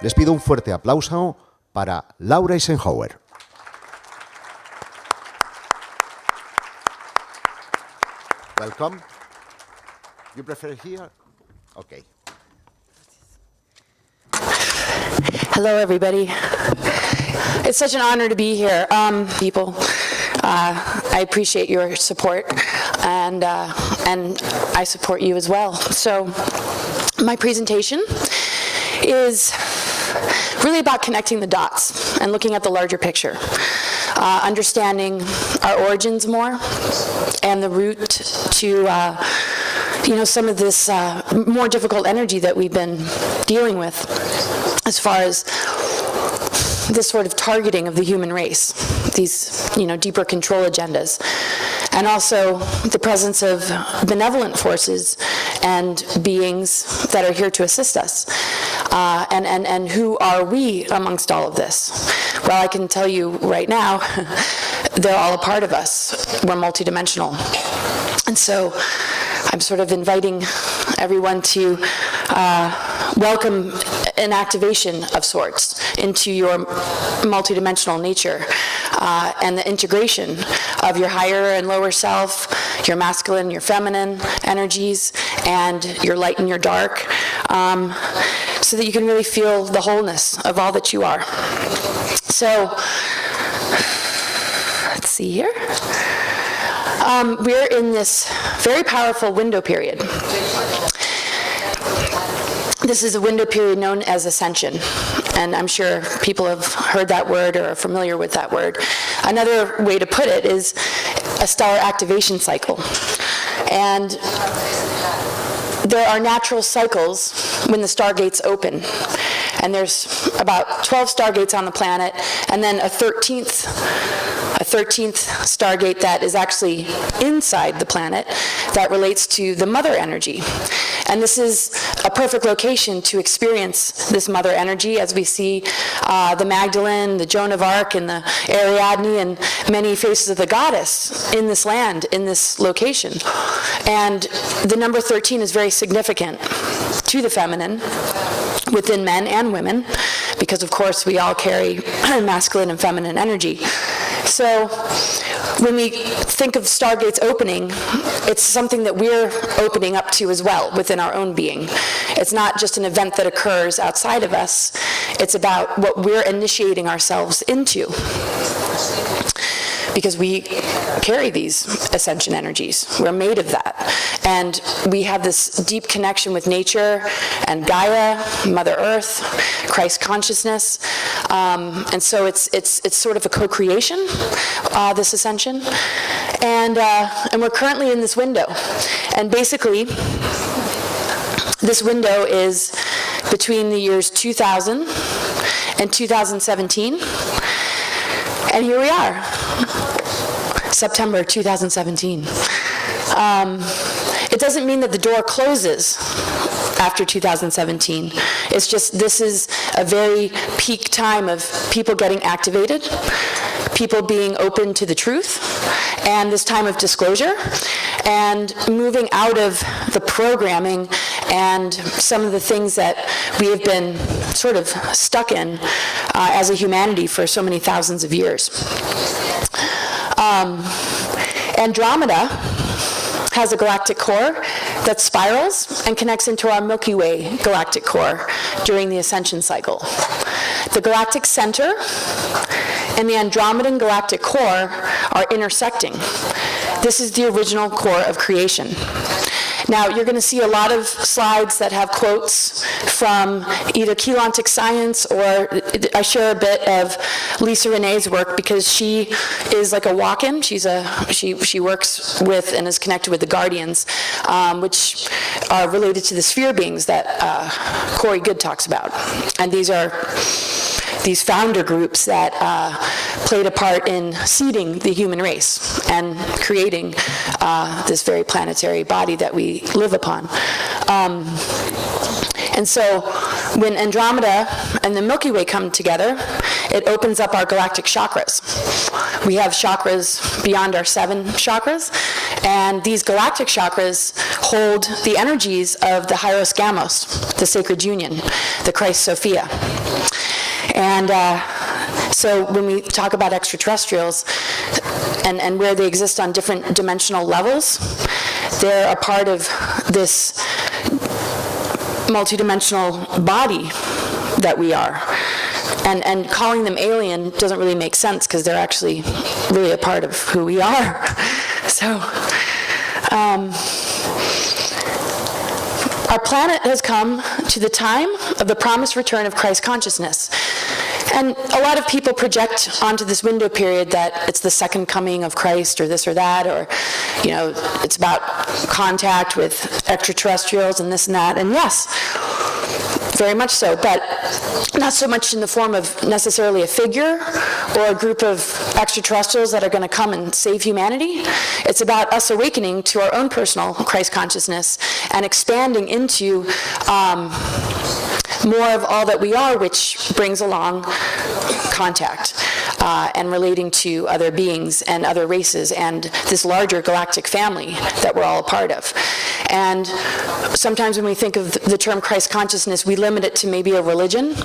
Les pido un fuerte aplauso para Laura Eisenhoower. Welcome. You prefer here? Okay. Hello, everybody. It's such an honor to be here. People, I appreciate your support, and I support you as well. So my presentation is really about connecting the dots and looking at the larger picture, understanding our origins more and the route to some of this more difficult energy that we've been dealing with as far as this sort of targeting of the human race, these deeper control agendas, and also the presence of benevolent forces and beings that are here to assist us. And who are we amongst all of this? Well, I can tell you right now, they're all a part of us. We're multidimensional. And so I'm sort of inviting everyone to welcome an activation of sorts into your multidimensional nature and the integration of your higher and lower self, your masculine, your feminine energies, and your light and your dark, so that you can really feel the wholeness of all that you are. So, let's see here. We're in this very powerful window period. This is a window period known as Ascension, and I'm sure people have heard that word or are familiar with that word. Another way to put it is a stellar activation cycle. And there are natural cycles when the stargates open. And there's about 12 stargates on the planet, and then a 13th stargate that is actually inside the planet that relates to the mother energy. And this is a perfect location to experience this mother energy, as we see the Magdalene, the Joan of Arc, and the Ariadne, and many faces of the goddess in this land, in this location. And the number 13 is very significant to the feminine within men and women, because of course we all carry masculine and feminine energy. So when we think of stargates opening, it's something that we're opening up to as well within our own being. It's not just an event that occurs outside of us, it's about what we're initiating ourselves into, because we carry these ascension energies. We're made of that. And we have this deep connection with nature and Gaia, Mother Earth, Christ consciousness. And so it's sort of a co-creation, this ascension. And we're currently in this window. And basically, this window is between the years 2000 and 2017. And here we are, September 2017. It doesn't mean that the door closes after 2017. It's just this is a very peak time of people getting activated, people being open to the truth, and this time of disclosure, and moving out of the programming and some of the things that we have been sort of stuck in as a humanity for so many thousands of years. Andromeda has a galactic core that spirals and connects into our Milky Way galactic core during the ascension cycle. The galactic center and the Andromedan galactic core are intersecting. This is the original core of creation. Now, you're going to see a lot of slides that have quotes from either Keylontic Science, or I share a bit of Lisa Renee's work, because she is like a walk-in. She works with and is connected with the Guardians, which are related to the sphere beings that Corey Good talks about. And these are these founder groups that played a part in seeding the human race and creating this very planetary body that we live upon. And so when Andromeda and the Milky Way come together, it opens up our galactic chakras. We have chakras beyond our 7 chakras, and these galactic chakras hold the energies of the Hieros Gamos, the sacred union, the Christ Sophia. And so when we talk about extraterrestrials and where they exist on different dimensional levels, they're a part of this multidimensional body that we are. And calling them alien doesn't really make sense because they're actually really a part of who we are. So, our planet has come to the time of the promised return of Christ consciousness. And a lot of people project onto this window period that it's the second coming of Christ or this or that, or, you know, it's about contact with extraterrestrials and this and that. And yes, very much so, but not so much in the form of necessarily a figure or a group of extraterrestrials that are going to come and save humanity. It's about us awakening to our own personal Christ consciousness and expanding into more of all that we are, which brings along contact and relating to other beings and other races and this larger galactic family that we're all a part of. And sometimes when we think of the term Christ consciousness, we limit it to maybe a religion,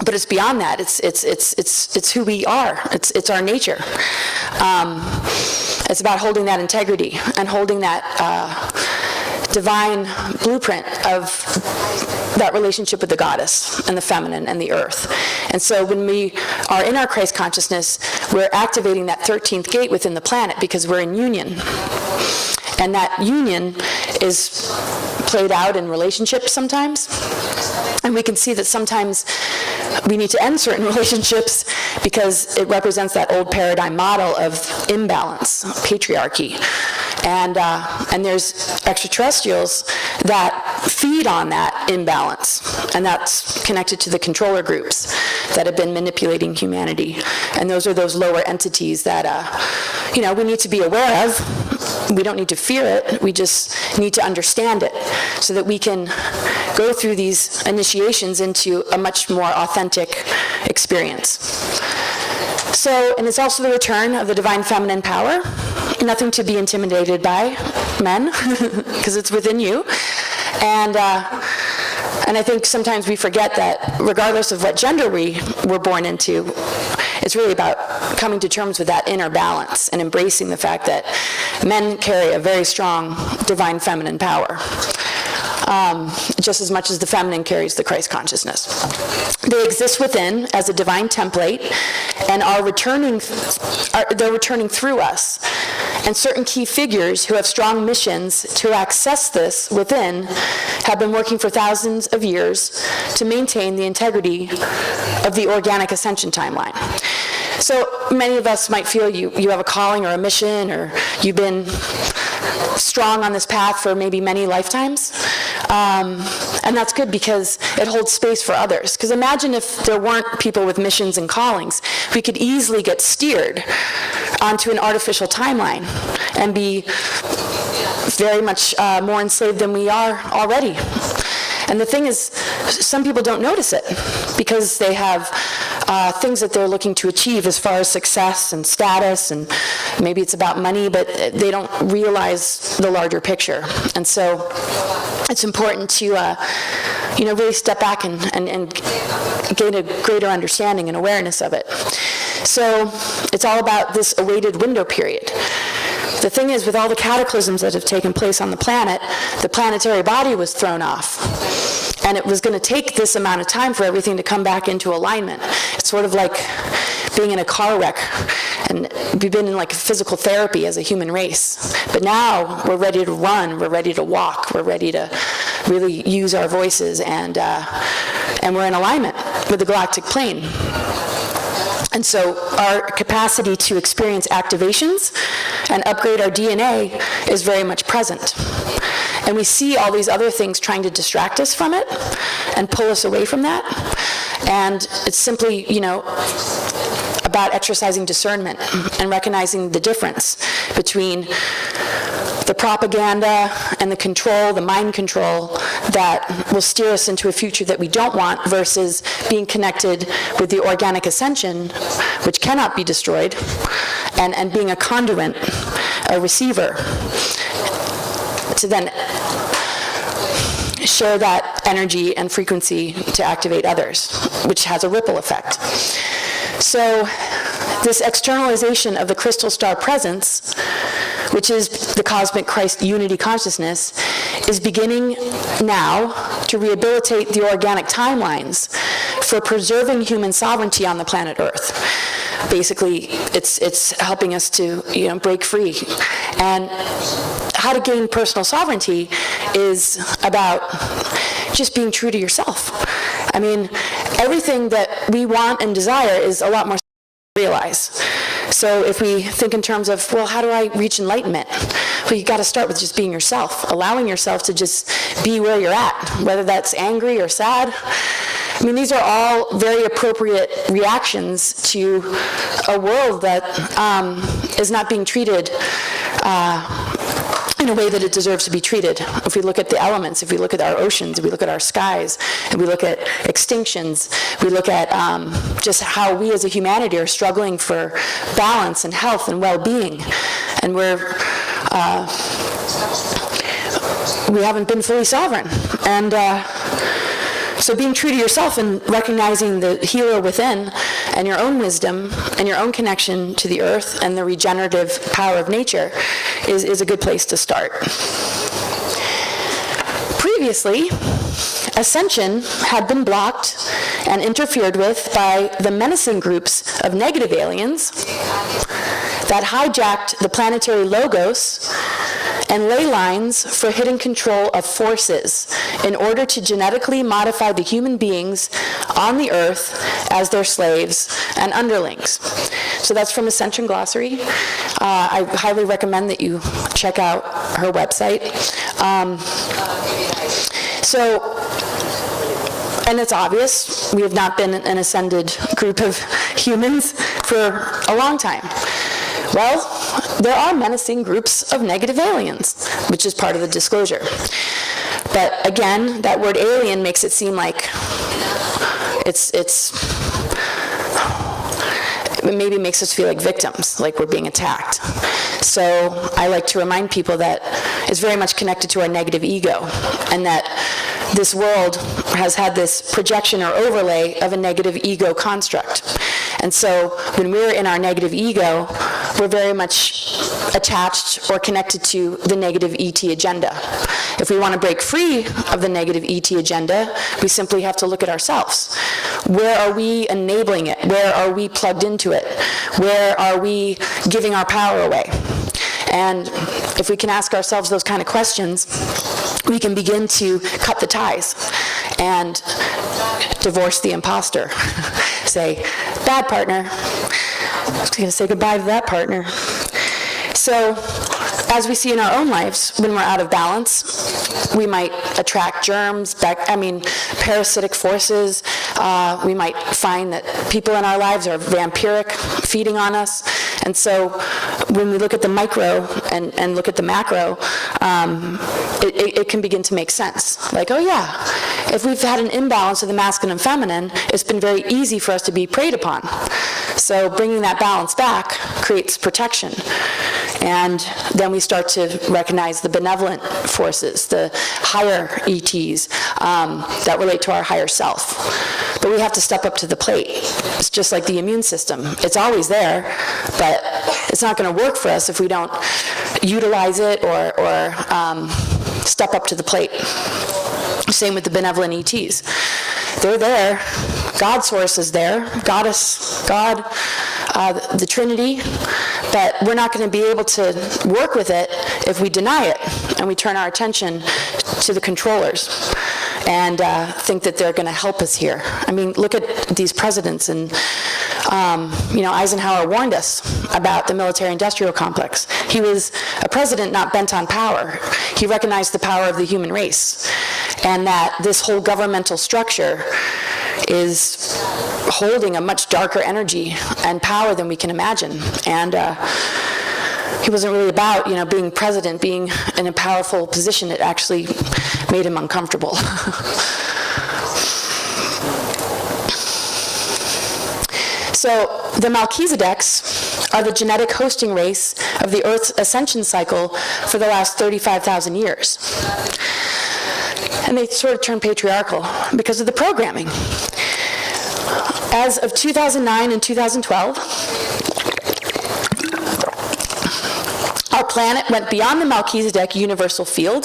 but it's beyond that. It's who we are. It's our nature. It's about holding that integrity and holding that divine blueprint of that relationship with the goddess and the feminine and the earth. And so when we are in our Christ consciousness, we're activating that 13th gate within the planet because we're in union. And that union is played out in relationships sometimes. And we can see that sometimes we need to end certain relationships because it represents that old paradigm model of imbalance, patriarchy. And there's extraterrestrials that feed on that imbalance, and that's connected to the controller groups that have been manipulating humanity. And those are those lower entities that, you know, we need to be aware of. We don't need to fear it. We just need to understand it so that we can go through these initiations into a much more authentic experience. So, and it's also the return of the divine feminine power. Nothing to be intimidated by, men, because it's within you. And I think sometimes we forget that regardless of what gender we were born into, it's really about coming to terms with that inner balance and embracing the fact that men carry a very strong divine feminine power, just as much as the feminine carries the Christ consciousness. They exist within as a divine template and they're returning through us. And certain key figures who have strong missions to access this within have been working for thousands of years to maintain the integrity of the organic ascension timeline. So many of us might feel you have a calling or a mission, or you've been strong on this path for maybe many lifetimes. And that's good because it holds space for others. Because imagine if there weren't people with missions and callings, we could easily get steered onto an artificial timeline and be very much more enslaved than we are already. And the thing is, some people don't notice it because they have things that they're looking to achieve as far as success and status, and maybe it's about money, but they don't realize the larger picture. And so it's important to really step back and gain a greater understanding and awareness of it. So it's all about this awaited window period. The thing is, with all the cataclysms that have taken place on the planet, the planetary body was thrown off. And it was going to take this amount of time for everything to come back into alignment. It's sort of like being in a car wreck, and we've been in like physical therapy as a human race. But now we're ready to run, we're ready to walk, we're ready to really use our voices, and we're in alignment with the galactic plane. And so our capacity to experience activations and upgrade our DNA is very much present. And we see all these other things trying to distract us from it and pull us away from that. And it's simply, about exercising discernment and recognizing the difference between the propaganda and the control, the mind control that will steer us into a future that we don't want, versus being connected with the organic ascension, which cannot be destroyed, and being a conduit, a receiver, to then share that energy and frequency to activate others, which has a ripple effect. So this externalization of the crystal star presence, which is the cosmic Christ unity consciousness, is beginning now to rehabilitate the organic timelines for preserving human sovereignty on the planet Earth. Basically, it's helping us to break free. And how to gain personal sovereignty is about just being true to yourself. I mean, everything that we want and desire is a lot more realize. So if we think in terms of, well, how do I reach enlightenment? Well, you got to start with just being yourself, allowing yourself to just be where you're at, whether that's angry or sad. I mean, these are all very appropriate reactions to a world that is not being treated in a way that it deserves to be treated. If we look at the elements, if we look at our oceans, if we look at our skies, if we look at extinctions, we look at just how we as a humanity are struggling for balance and health and well-being, and we haven't been fully sovereign. And so being true to yourself and recognizing the healer within and your own wisdom and your own connection to the earth and the regenerative power of nature is a good place to start. Previously, ascension had been blocked and interfered with by the menacing groups of negative aliens that hijacked the planetary logos and ley lines for hidden control of forces in order to genetically modify the human beings on the earth as their slaves and underlings. So that's from Ascension Glossary. I highly recommend that you check out her website. And it's obvious, we have not been an ascended group of humans for a long time. Well, there are menacing groups of negative aliens, which is part of the disclosure. But again, that word alien makes it seem like it maybe makes us feel like victims, like we're being attacked. So I like to remind people that it's very much connected to our negative ego, and that this world has had this projection or overlay of a negative ego construct. And so when we're in our negative ego, we're very much attached or connected to the negative ET agenda. If we want to break free of the negative ET agenda, we simply have to look at ourselves. Where are we enabling it? Where are we plugged into it? Where are we giving our power away? And if we can ask ourselves those kind of questions, we can begin to cut the ties and divorce the imposter. Say, bad partner. I'm just going to say goodbye to that partner. So, as we see in our own lives, when we're out of balance, we might attract germs, parasitic forces. We might find that people in our lives are vampiric, feeding on us. And so when we look at the micro and look at the macro, it can begin to make sense. Like, oh yeah, if we've had an imbalance of the masculine and feminine, it's been very easy for us to be preyed upon. So bringing that balance back creates protection. And then we start to recognize the benevolent forces, the higher ETs that relate to our higher self. But we have to step up to the plate. It's just like the immune system. It's always there, but it's not going to work for us if we don't utilize it or step up to the plate. Same with the benevolent ETs. They're there. God's source is there. Goddess, God, the Trinity. But we're not going to be able to work with it if we deny it and we turn our attention to the controllers and think that they're going to help us here. I mean, look at these presidents, and Eisenhower warned us about the military-industrial complex. He was a president not bent on power. He recognized the power of the human race, and that this whole governmental structure is holding a much darker energy and power than we can imagine. And he wasn't really about, being president, being in a powerful position. It actually made him uncomfortable. So the Melchizedeks are the genetic hosting race of the Earth's ascension cycle for the last 35,000 years. and they sort of turn patriarchal because of the programming. As of 2009 and 2012, our planet went beyond the Melchizedek universal field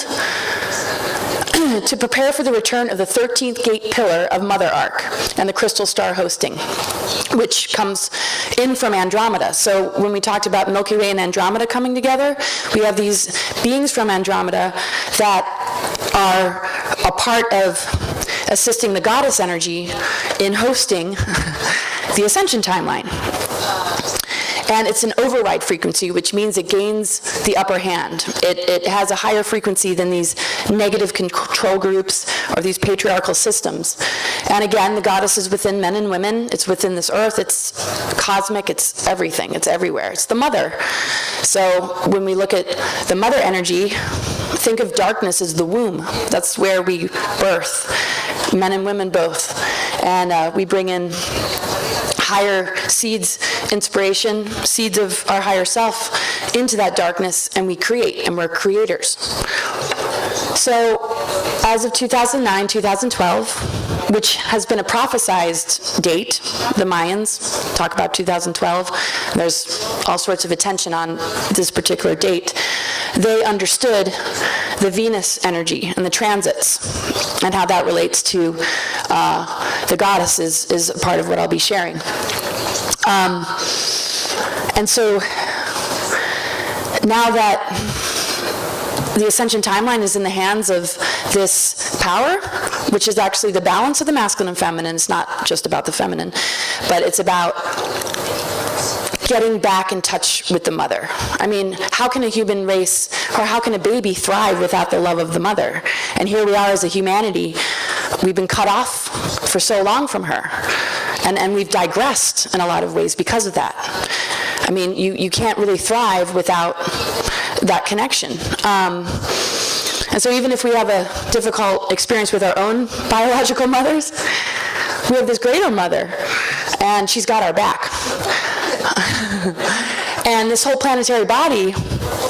to prepare for the return of the 13th gate pillar of Mother Ark and the crystal star hosting, which comes in from Andromeda. So when we talked about Milky Way and Andromeda coming together, we have these beings from Andromeda that are a part of assisting the goddess energy in hosting the Ascension timeline. And it's an override frequency, which means it gains the upper hand. It has a higher frequency than these negative control groups or these patriarchal systems. And again, the goddess is within men and women. It's within this earth. It's cosmic. It's everything. It's everywhere. It's the mother. So when we look at the mother energy, think of darkness as the womb. That's where we birth, men and women both. And we bring in higher seeds, inspiration, seeds of our higher self into that darkness, and we create, and we're creators. So as of 2009, 2012, which has been a prophesized date, the Mayans talk about 2012, there's all sorts of attention on this particular date, they understood the Venus energy and the transits and how that relates to the goddess is a part of what I'll be sharing. And so now that the Ascension timeline is in the hands of this power, which is actually the balance of the masculine and feminine. It's not just about the feminine, but it's about getting back in touch with the mother. I mean, how can a human race, or how can a baby thrive without the love of the mother? And here we are as a humanity, we've been cut off for so long from her. And we've digressed in a lot of ways because of that. I mean, you can't really thrive without that connection. And so even if we have a difficult experience with our own biological mothers, we have this greater mother, and she's got our back. And this whole planetary body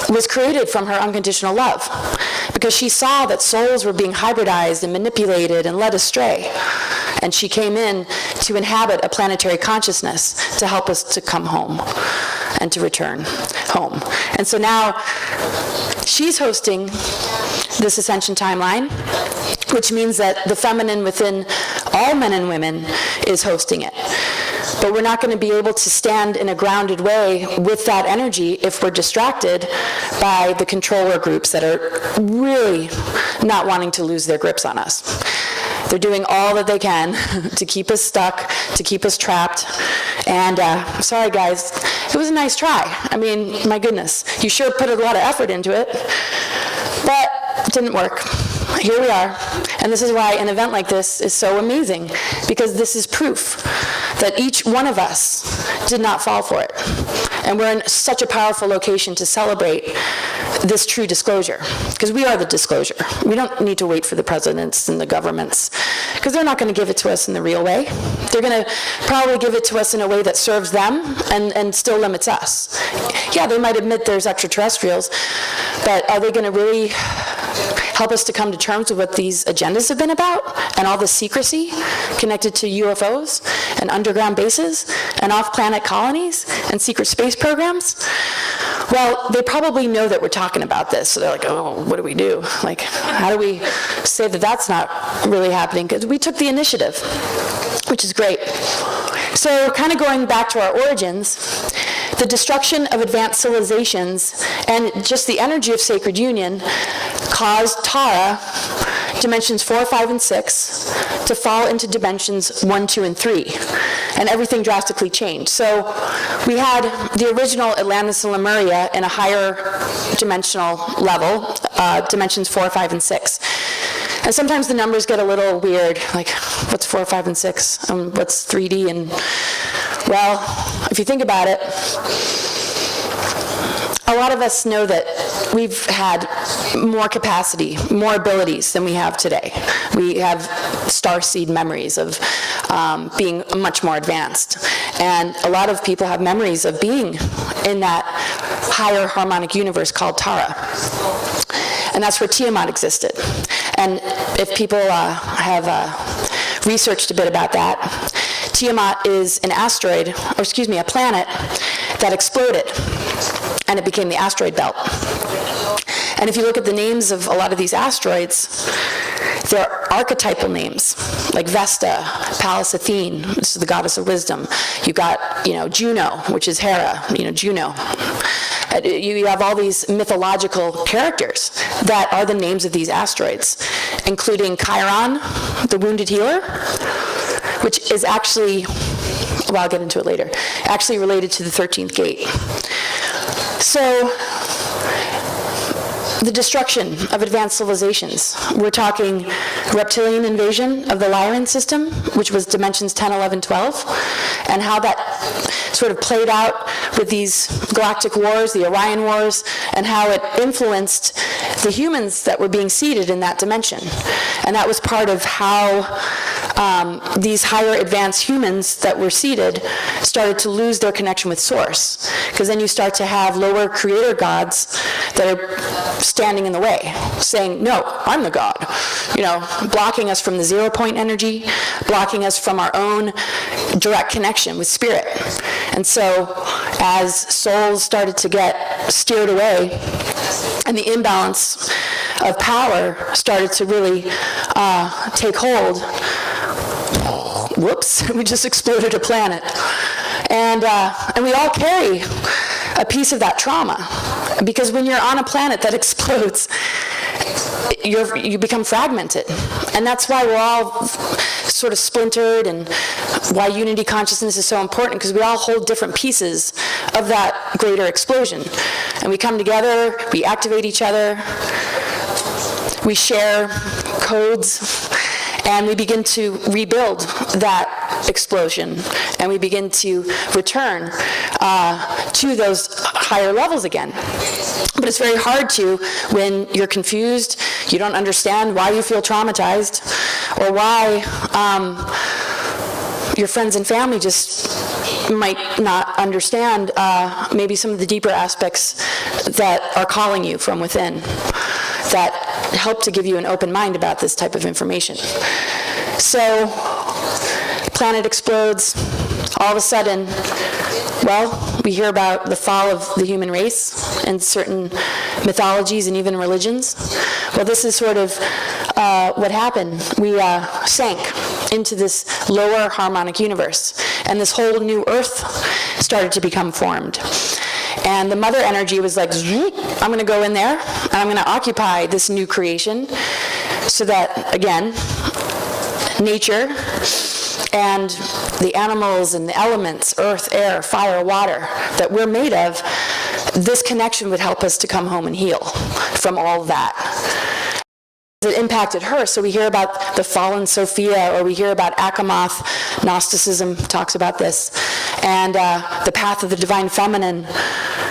was created from her unconditional love, because she saw that souls were being hybridized and manipulated and led astray. And she came in to inhabit a planetary consciousness to help us to come home and to return home. And so now she's hosting this Ascension timeline, which means that the feminine within all men and women is hosting it. But we're not going to be able to stand in a grounded way with that energy if we're distracted by the controller groups that are really not wanting to lose their grips on us. They're doing all that they can to keep us stuck, to keep us trapped. And sorry guys, it was a nice try. I mean, my goodness, you sure put a lot of effort into it, but it didn't work. Here we are. And this is why an event like this is so amazing, because this is proof that each one of us did not fall for it. And we're in such a powerful location to celebrate this true disclosure, because we are the disclosure. We don't need to wait for the presidents and the governments, because they're not going to give it to us in the real way. They're going to probably give it to us in a way that serves them and still limits us. Yeah, they might admit there's extraterrestrials, but are they going to really help us to come to terms with what these agendas have been about, and all the secrecy connected to UFOs and underground bases and off-planet colonies and secret space programs? Well, they probably know that we're talking about this, so they're like, oh, what do we do? Like, how do we say that that's not really happening? Because we took the initiative, which is great. So kind of going back to our origins, the destruction of advanced civilizations and just the energy of sacred union caused Tara, dimensions 4, 5, and 6, to fall into dimensions 1, 2, and 3. And everything drastically changed. So we had the original Atlantis and Lemuria in a higher dimensional level, dimensions 4, 5, and 6. And sometimes the numbers get a little weird, like what's 4, 5, and 6? What's 3D? And well, if you think about it, a lot of us know that we've had more capacity, more abilities than we have today. We have starseed memories of being much more advanced. And a lot of people have memories of being in that higher harmonic universe called Tara. And that's where Tiamat existed. And if people have researched a bit about that, Tiamat is an asteroid, or excuse me, a planet that exploded, and it became the asteroid belt. And if you look at the names of a lot of these asteroids, they're archetypal names, like Vesta, Pallas Athene, this is the goddess of wisdom. You've got, Juno, which is Hera, Juno. You have all these mythological characters that are the names of these asteroids, including Chiron, the wounded healer, which is actually, well, I'll get into it later, actually related to the 13th gate. So, the destruction of advanced civilizations. We're talking reptilian invasion of the Lyran system, which was dimensions 10, 11, 12, and how that sort of played out with these galactic wars, the Orion Wars, and how it influenced the humans that were being seeded in that dimension. And that was part of how these higher advanced humans that were seeded started to lose their connection with Source, because then you start to have lower creator gods that are standing in the way, saying, no, I'm the God, blocking us from the 0 point energy, blocking us from our own direct connection with spirit. And so as souls started to get steered away and the imbalance of power started to really take hold, whoops, we just exploded a planet. And we all carry a piece of that trauma, because when you're on a planet that explodes, you become fragmented. And that's why we're all sort of splintered, and why unity consciousness is so important, because we all hold different pieces of that greater explosion. And we come together, we activate each other, we share codes, and we begin to rebuild that explosion, and we begin to return to those higher levels again. But it's very hard to when you're confused, you don't understand why you feel traumatized, or why your friends and family just might not understand maybe some of the deeper aspects that are calling you from within, that help to give you an open mind about this type of information. So, planet explodes, all of a sudden, well, we hear about the fall of the human race in certain mythologies and even religions. Well, this is sort of what happened. We sank into this lower harmonic universe, and this whole new earth started to become formed. And the mother energy was like, I'm going to go in there, and I'm going to occupy this new creation, so that, again, nature and the animals and the elements, earth, air, fire, water, that we're made of, this connection would help us to come home and heal from all of that. It impacted her, so we hear about the fallen Sophia, or we hear about Akamoth. Gnosticism talks about this, and the path of the divine feminine.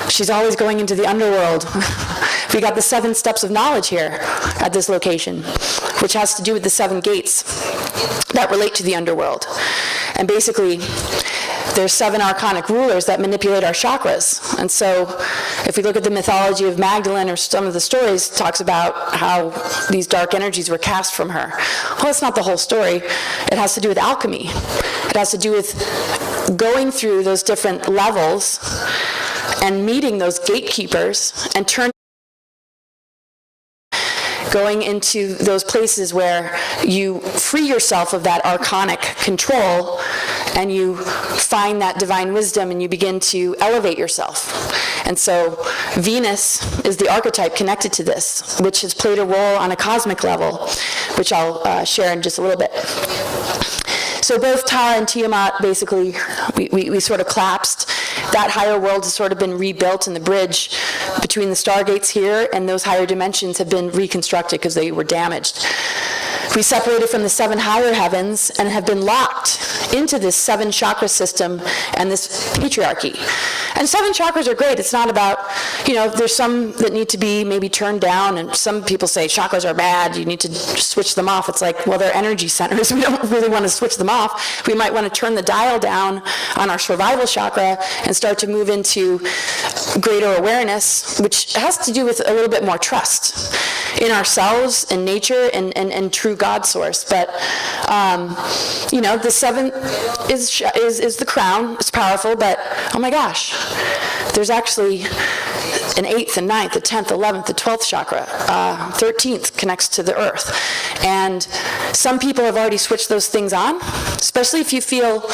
She's always going into the underworld. We got the 7 steps of knowledge here at this location, which has to do with the 7 gates that relate to the underworld. And basically, there's 7 archonic rulers that manipulate our chakras. And so if we look at the mythology of Magdalene, or some of the stories, it talks about how these dark energies were cast from her. Well, that's not the whole story. It has to do with alchemy. It has to do with going through those different levels and meeting those gatekeepers and going into those places where you free yourself of that archonic control, and you find that divine wisdom, and you begin to elevate yourself. And so Venus is the archetype connected to this, which has played a role on a cosmic level, which I'll share in just a little bit. So both Tara and Tiamat, basically, we sort of collapsed. That higher world has sort of been rebuilt, and the bridge between the stargates here and those higher dimensions have been reconstructed because they were damaged. We separated from the 7 higher heavens and have been locked into this 7 chakra system and this patriarchy. And 7 chakras are great. It's not about, there's some that need to be maybe turned down, and some people say chakras are bad, you need to switch them off. It's like, well, they're energy centers. We don't really want to switch them off. We might want to turn the dial down on our survival chakra and start to move into greater awareness, which has to do with a little bit more trust. in ourselves, in nature, and true God source. But, you know, the seventh is the crown. It's powerful, but oh my gosh, there's actually an 8th and 9th, the 10th, 11th, the 12th chakra, 13th connects to the earth. And some people have already switched those things on, especially if you feel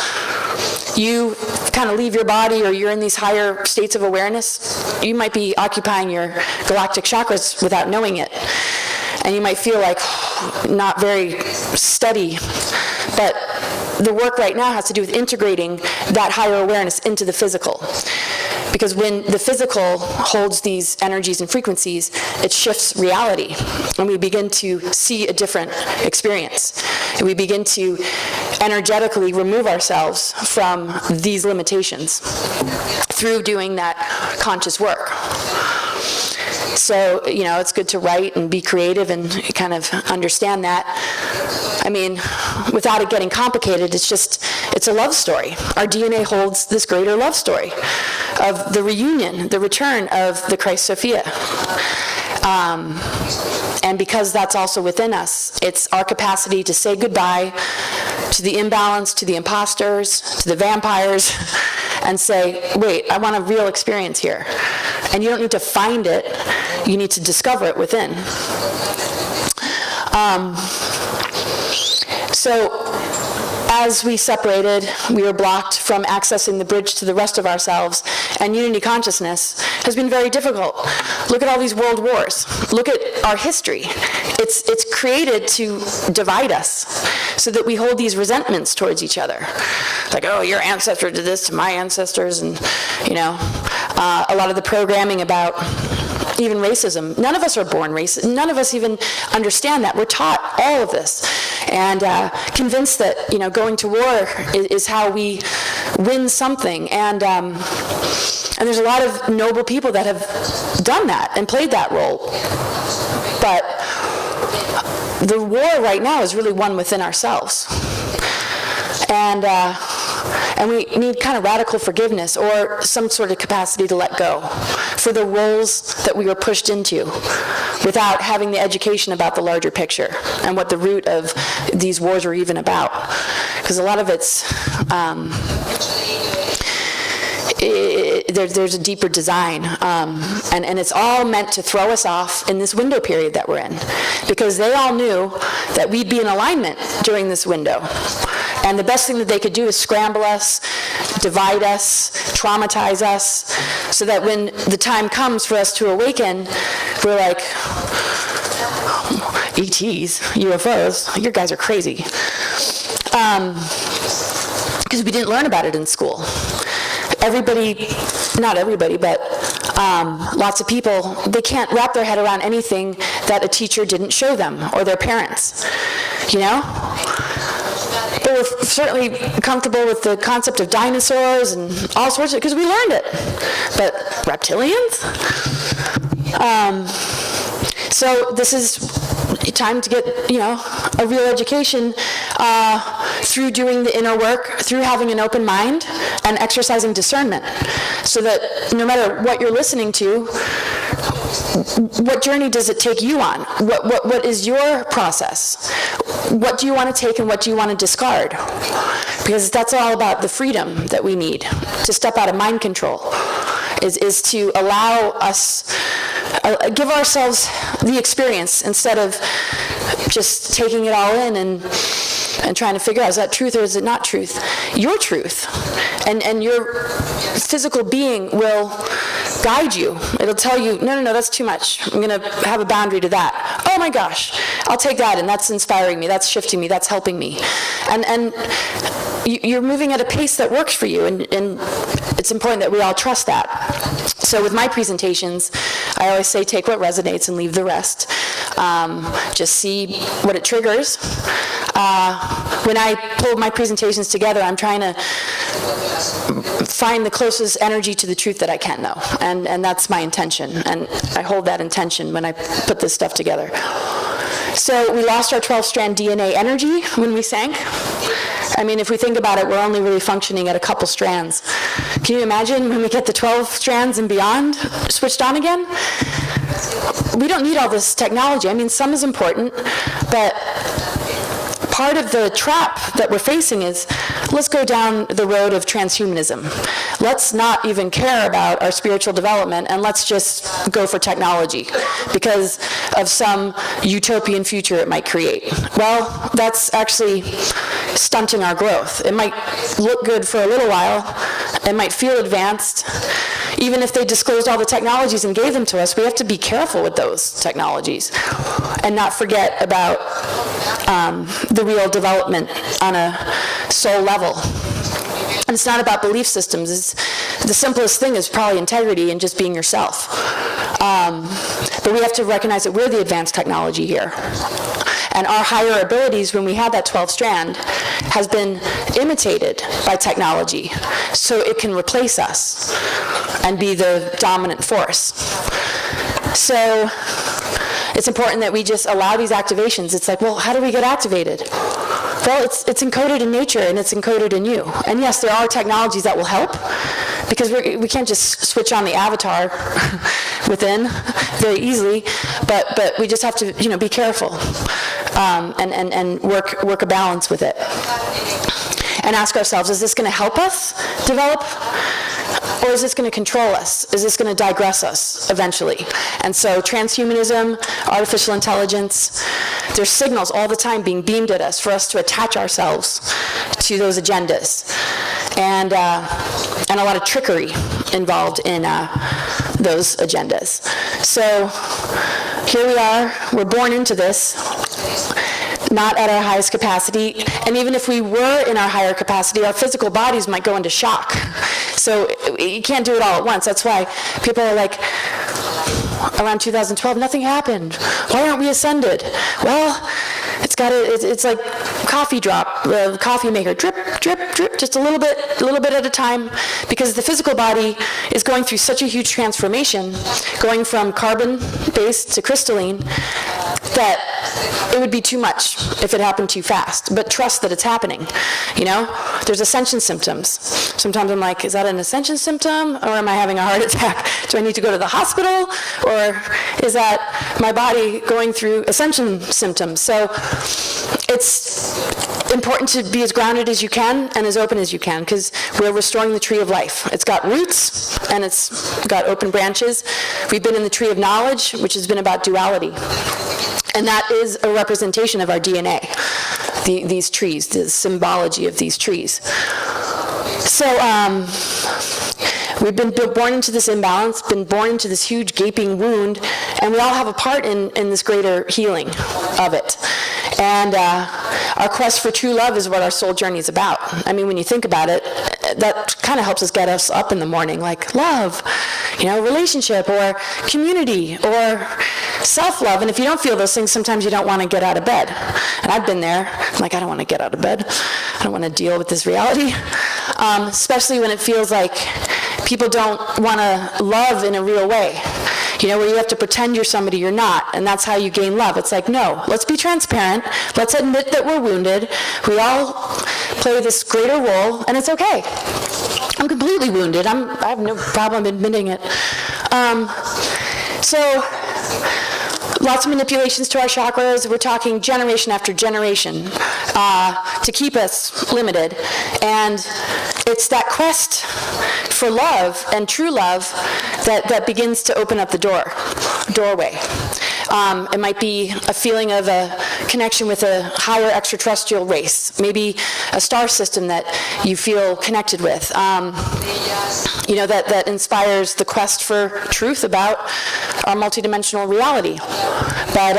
you kind of leave your body or you're in these higher states of awareness. You might be occupying your galactic chakras without knowing it. And you might feel like not very steady. But the work right now has to do with integrating that higher awareness into the physical. Because when the physical holds these energies and frequencies, it shifts reality, and we begin to see a different experience. And we begin to energetically remove ourselves from these limitations through doing that conscious work. So, you know, it's good to write and be creative and kind of understand that. I mean, without it getting complicated, it's a love story. Our DNA holds this greater love story of the reunion, the return of the Christ Sophia. And because that's also within us, it's our capacity to say goodbye to the imbalance, to the imposters, to the vampires, and say, wait, I want a real experience here. And you don't need to find it, you need to discover it within. So as we separated, we were blocked from accessing the bridge to the rest of ourselves, and unity consciousness has been very difficult. Look at all these world wars. Look at our history. It's created to divide us so that we hold these resentments towards each other. Like, oh, your ancestor did this to my ancestors, and, you know, a lot of the programming about even racism. None of us are born racist. None of us even understand that. We're taught all of this, and convinced that, you know, going to war is how we win something. And there's a lot of noble people that have done that and played that role. But the war right now is really one within ourselves. And we need kind of radical forgiveness or some sort of capacity to let go for the roles that we were pushed into without having the education about the larger picture and what the root of these wars are even about. Because a lot of it's, there's a deeper design, and it's all meant to throw us off in this window period that we're in, because they all knew that we'd be in alignment during this window, and the best thing that they could do is scramble us, divide us, traumatize us, so that when the time comes for us to awaken, we're like, ETs, UFOs, you guys are crazy, because we didn't learn about it in school. Everybody, not everybody, but lots of people, they can't wrap their head around anything that a teacher didn't show them or their parents, you know? They were certainly comfortable with the concept of dinosaurs and all sorts of, because we learned it. But reptilians? So this is time to get, you know, a real education through doing the inner work, through having an open mind and exercising discernment, so that no matter what you're listening to, what journey does it take you on? What is your process? What do you want to take and what do you want to discard? Because that's all about the freedom that we need to step out of mind control, is to allow us, give ourselves the experience instead of just taking it all in and trying to figure out, is that truth or is it not truth? Your truth and your physical being will guide you. It'll tell you, no, that's too much. I'm going to have a boundary to that. Oh my gosh, I'll take that, and that's inspiring me, that's shifting me, that's helping me. And you're moving at a pace that works for you, and it's important that we all trust that. So with my presentations, I always say take what resonates and leave the rest. Just see what it triggers. When I pull my presentations together, I'm trying to find the closest energy to the truth that I can, though, and that's my intention, and I hold that intention when I put this stuff together. So we lost our 12-strand DNA energy when we sank. I mean, if we think about it, we're only really functioning at a couple strands. Can you imagine when we get the 12 strands and beyond switched on again? we don't need all this technology. I mean, some is important, but part of the trap that we're facing is, let's go down the road of transhumanism. Let's not even care about our spiritual development, and let's just go for technology because of some utopian future it might create. Well, that's actually stunting our growth. It might look good for a little while. It might feel advanced. Even if they disclosed all the technologies and gave them to us, we have to be careful with those technologies and not forget about the real development on a soul level. And it's not about belief systems. The simplest thing is probably integrity and just being yourself. But we have to recognize that we're the advanced technology here. And our higher abilities, when we had that 12 strand, has been imitated by technology so it can replace us and be the dominant force. So it's important that we just allow these activations. It's like, well, how do we get activated? Well, it's encoded in nature and it's encoded in you. And yes, there are technologies that will help because we can't just switch on the avatar within very easily, but we just have to, you know, be careful and work a balance with it. And ask ourselves, is this going to help us develop? Or is this going to control us? Is this going to digress us eventually? And so transhumanism, artificial intelligence, there's signals all the time being beamed at us for us to attach ourselves to those agendas. And a lot of trickery involved in those agendas. So here we are, we're born into this, not at our highest capacity, and even if we were in our higher capacity, our physical bodies might go into shock. So you can't do it all at once. That's why people are like, around 2012, nothing happened. Why aren't we ascended? Well, it's like coffee drop, coffee maker, drip, drip, drip, just a little bit at a time, because the physical body is going through such a huge transformation, going from carbon-based to crystalline, that it would be too much if it happened too fast. But trust that it's happening, you know? There's ascension symptoms. Sometimes I'm like, is that an ascension symptom, or am I having a heart attack? Do I need to go to the hospital, or is that my body going through ascension symptoms? So it's important to be as grounded as you can and as open as you can, because we're restoring the tree of life. It's got roots and it's got open branches. We've been in the tree of knowledge, which has been about duality. And that is a representation of our DNA, these trees, the symbology of these trees. So we've been born into this imbalance, been born into this huge gaping wound, and we all have a part in this greater healing of it. And our quest for true love is what our soul journey is about. I mean, when you think about it, that kind of helps us get us up in the morning, like love, you know, relationship or community or self-love. And if you don't feel those things, sometimes you don't want to get out of bed. And I've been there. I'm like, I don't want to get out of bed. I don't want to deal with this reality. Especially when it feels like people don't want to love in a real way. You know, where you have to pretend you're somebody you're not, and that's how you gain love. It's like, no, let's be transparent. Let's admit that we're wounded. We all play this greater role, and it's okay. I'm completely wounded. I have no problem admitting it. So lots of manipulations to our chakras. We're talking generation after generation to keep us limited. And it's that quest for love and true love that begins to open up the doorway. It might be a feeling of a connection with a higher extraterrestrial race, maybe a star system that you feel connected with, you know, that inspires the quest for truth about our multidimensional reality. But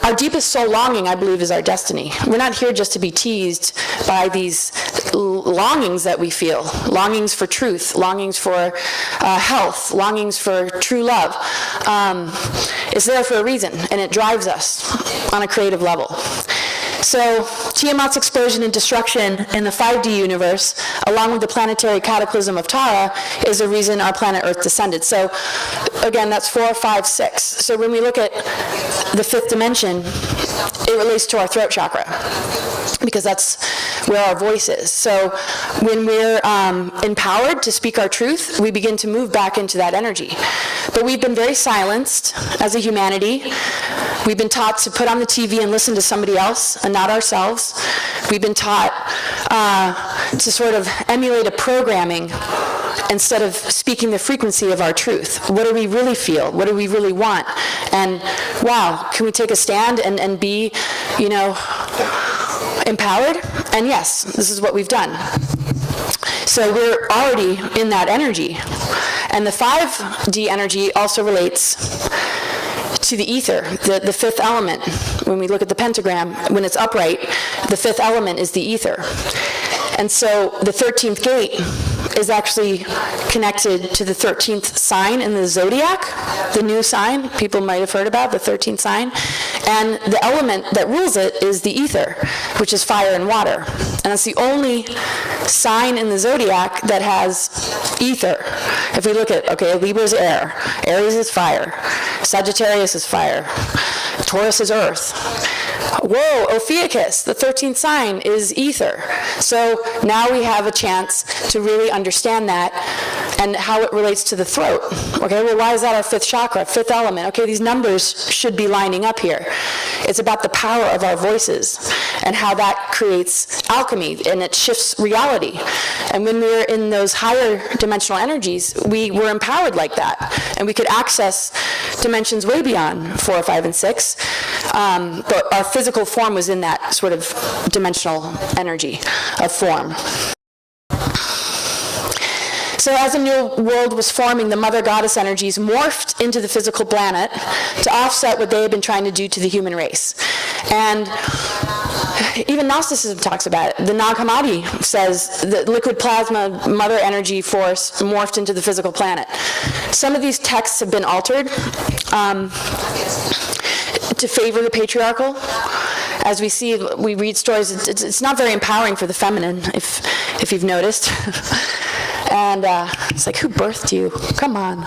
our deepest soul longing, I believe, is our destiny. We're not here just to be teased by these longings that we feel, longings for truth, longings for health, longings for true love. It's there for a reason, and it drives us on a creative level. So Tiamat's explosion and destruction in the 5D universe, along with the planetary cataclysm of Tara, is the reason our planet Earth descended. So again, that's 4, 5, 6. So when we look at the fifth dimension, it relates to our throat chakra, because that's where our voice is. So when we're empowered to speak our truth, we begin to move back into that energy. But we've been very silenced as a humanity. We've been taught to put on the TV and listen to somebody else and not ourselves. We've been taught to sort of emulate a programming instead of speaking the frequency of our truth. What do we really feel? What do we really want? And wow, can we take a stand and be, you know, empowered? And yes, this is what we've done. So we're already in that energy. And the 5D energy also relates to the ether, the fifth element. When we look at the pentagram, when it's upright, the fifth element is the ether. And so the 13th gate is actually connected to the 13th sign in the zodiac, the new sign people might have heard about, the 13th sign. And the element that rules it is the ether, which is fire and water. And that's the only sign in the zodiac that has ether. If we look at, okay, Libra's air, Aries is fire, Sagittarius is fire, Taurus is earth. Whoa, Ophiuchus, the 13th sign, is ether. So now we have a chance to really understand that and how it relates to the throat. Okay, well, why is that our fifth chakra, fifth element? Okay, these numbers should be lining up here. It's about the power of our voices and how that creates alchemy and it shifts reality. And when we're in those higher dimensional energies, we were empowered like that. And we could access dimensions way beyond 4, 5, and 6. But our physical form was in that sort of dimensional energy of form. So as a new world was forming, the mother goddess energies morphed into the physical planet to offset what they had been trying to do to the human race. And even Gnosticism talks about it. The Nag Hammadi says that liquid plasma, mother energy force, morphed into the physical planet. Some of these texts have been altered to favor the patriarchal. As we see, we read stories, it's not very empowering for the feminine, if you've noticed. And it's like, who birthed you? Come on.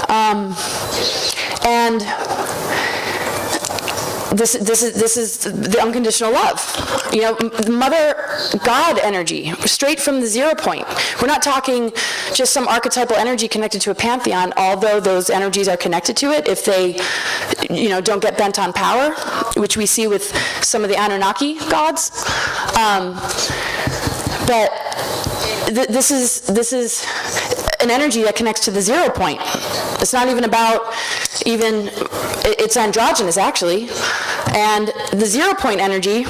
And this is the unconditional love. You know, Mother God energy, straight from the 0 point. We're not talking just some archetypal energy connected to a pantheon, although those energies are connected to it if they, you know, don't get bent on power, which we see with some of the Anunnaki gods. But this is an energy that connects to the 0 point. It's not even about it's androgynous actually. And the 0 point energy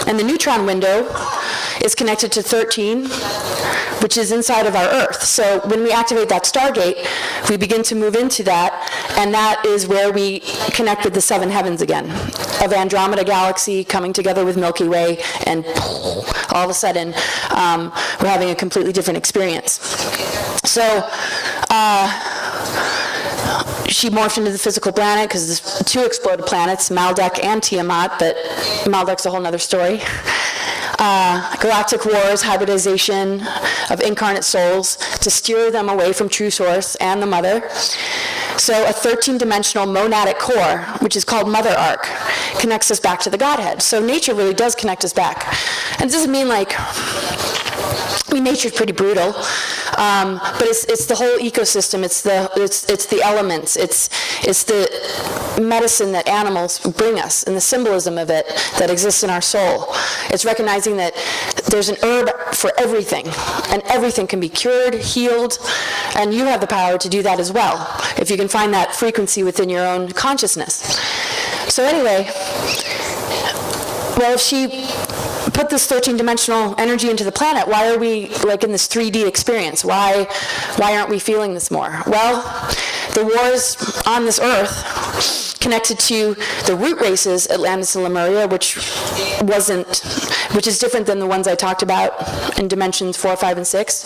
and the neutron window is connected to 13, which is inside of our Earth. So when we activate that Stargate, we begin to move into that, and that is where we connect with the 7 heavens again, of Andromeda Galaxy coming together with Milky Way, and all of a sudden we're having a completely different experience. So she morphed into the physical planet because there's 2 exploded planets, Maldek and Tiamat, but Maldek's a whole nother story. Galactic wars, hybridization of incarnate souls to steer them away from true source and the mother. So a 13-dimensional monadic core, which is called Mother Arc, connects us back to the Godhead. So nature really does connect us back. And it doesn't mean like, I mean, nature's pretty brutal, but it's the whole ecosystem. It's the elements. It's the medicine that animals bring us, and the symbolism of it that exists in our soul. It's recognizing that there's an herb for everything, and everything can be cured, healed, and you have the power to do that as well, if you can find that frequency within your own consciousness. So anyway, well, if she put this 13-dimensional energy into the planet, why are we like in this 3D experience? Why aren't we feeling this more? Well, the wars on this earth connected to the root races, Atlantis and Lemuria, which is different than the ones I talked about in dimensions 4, 5, and 6.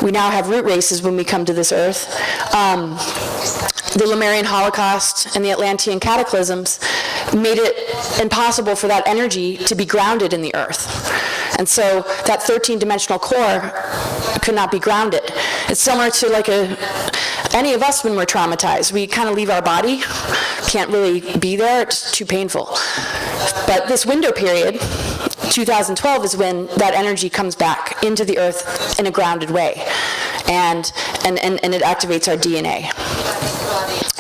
We now have root races when we come to this earth. The Lemurian Holocaust and the Atlantean cataclysms made it impossible for that energy to be grounded in the earth. And so that 13-dimensional core could not be grounded. It's similar to like any of us when we're traumatized. We kind of leave our body, can't really be there, it's too painful. But this window period, 2012, is when that energy comes back into the Earth in a grounded way, and it activates our DNA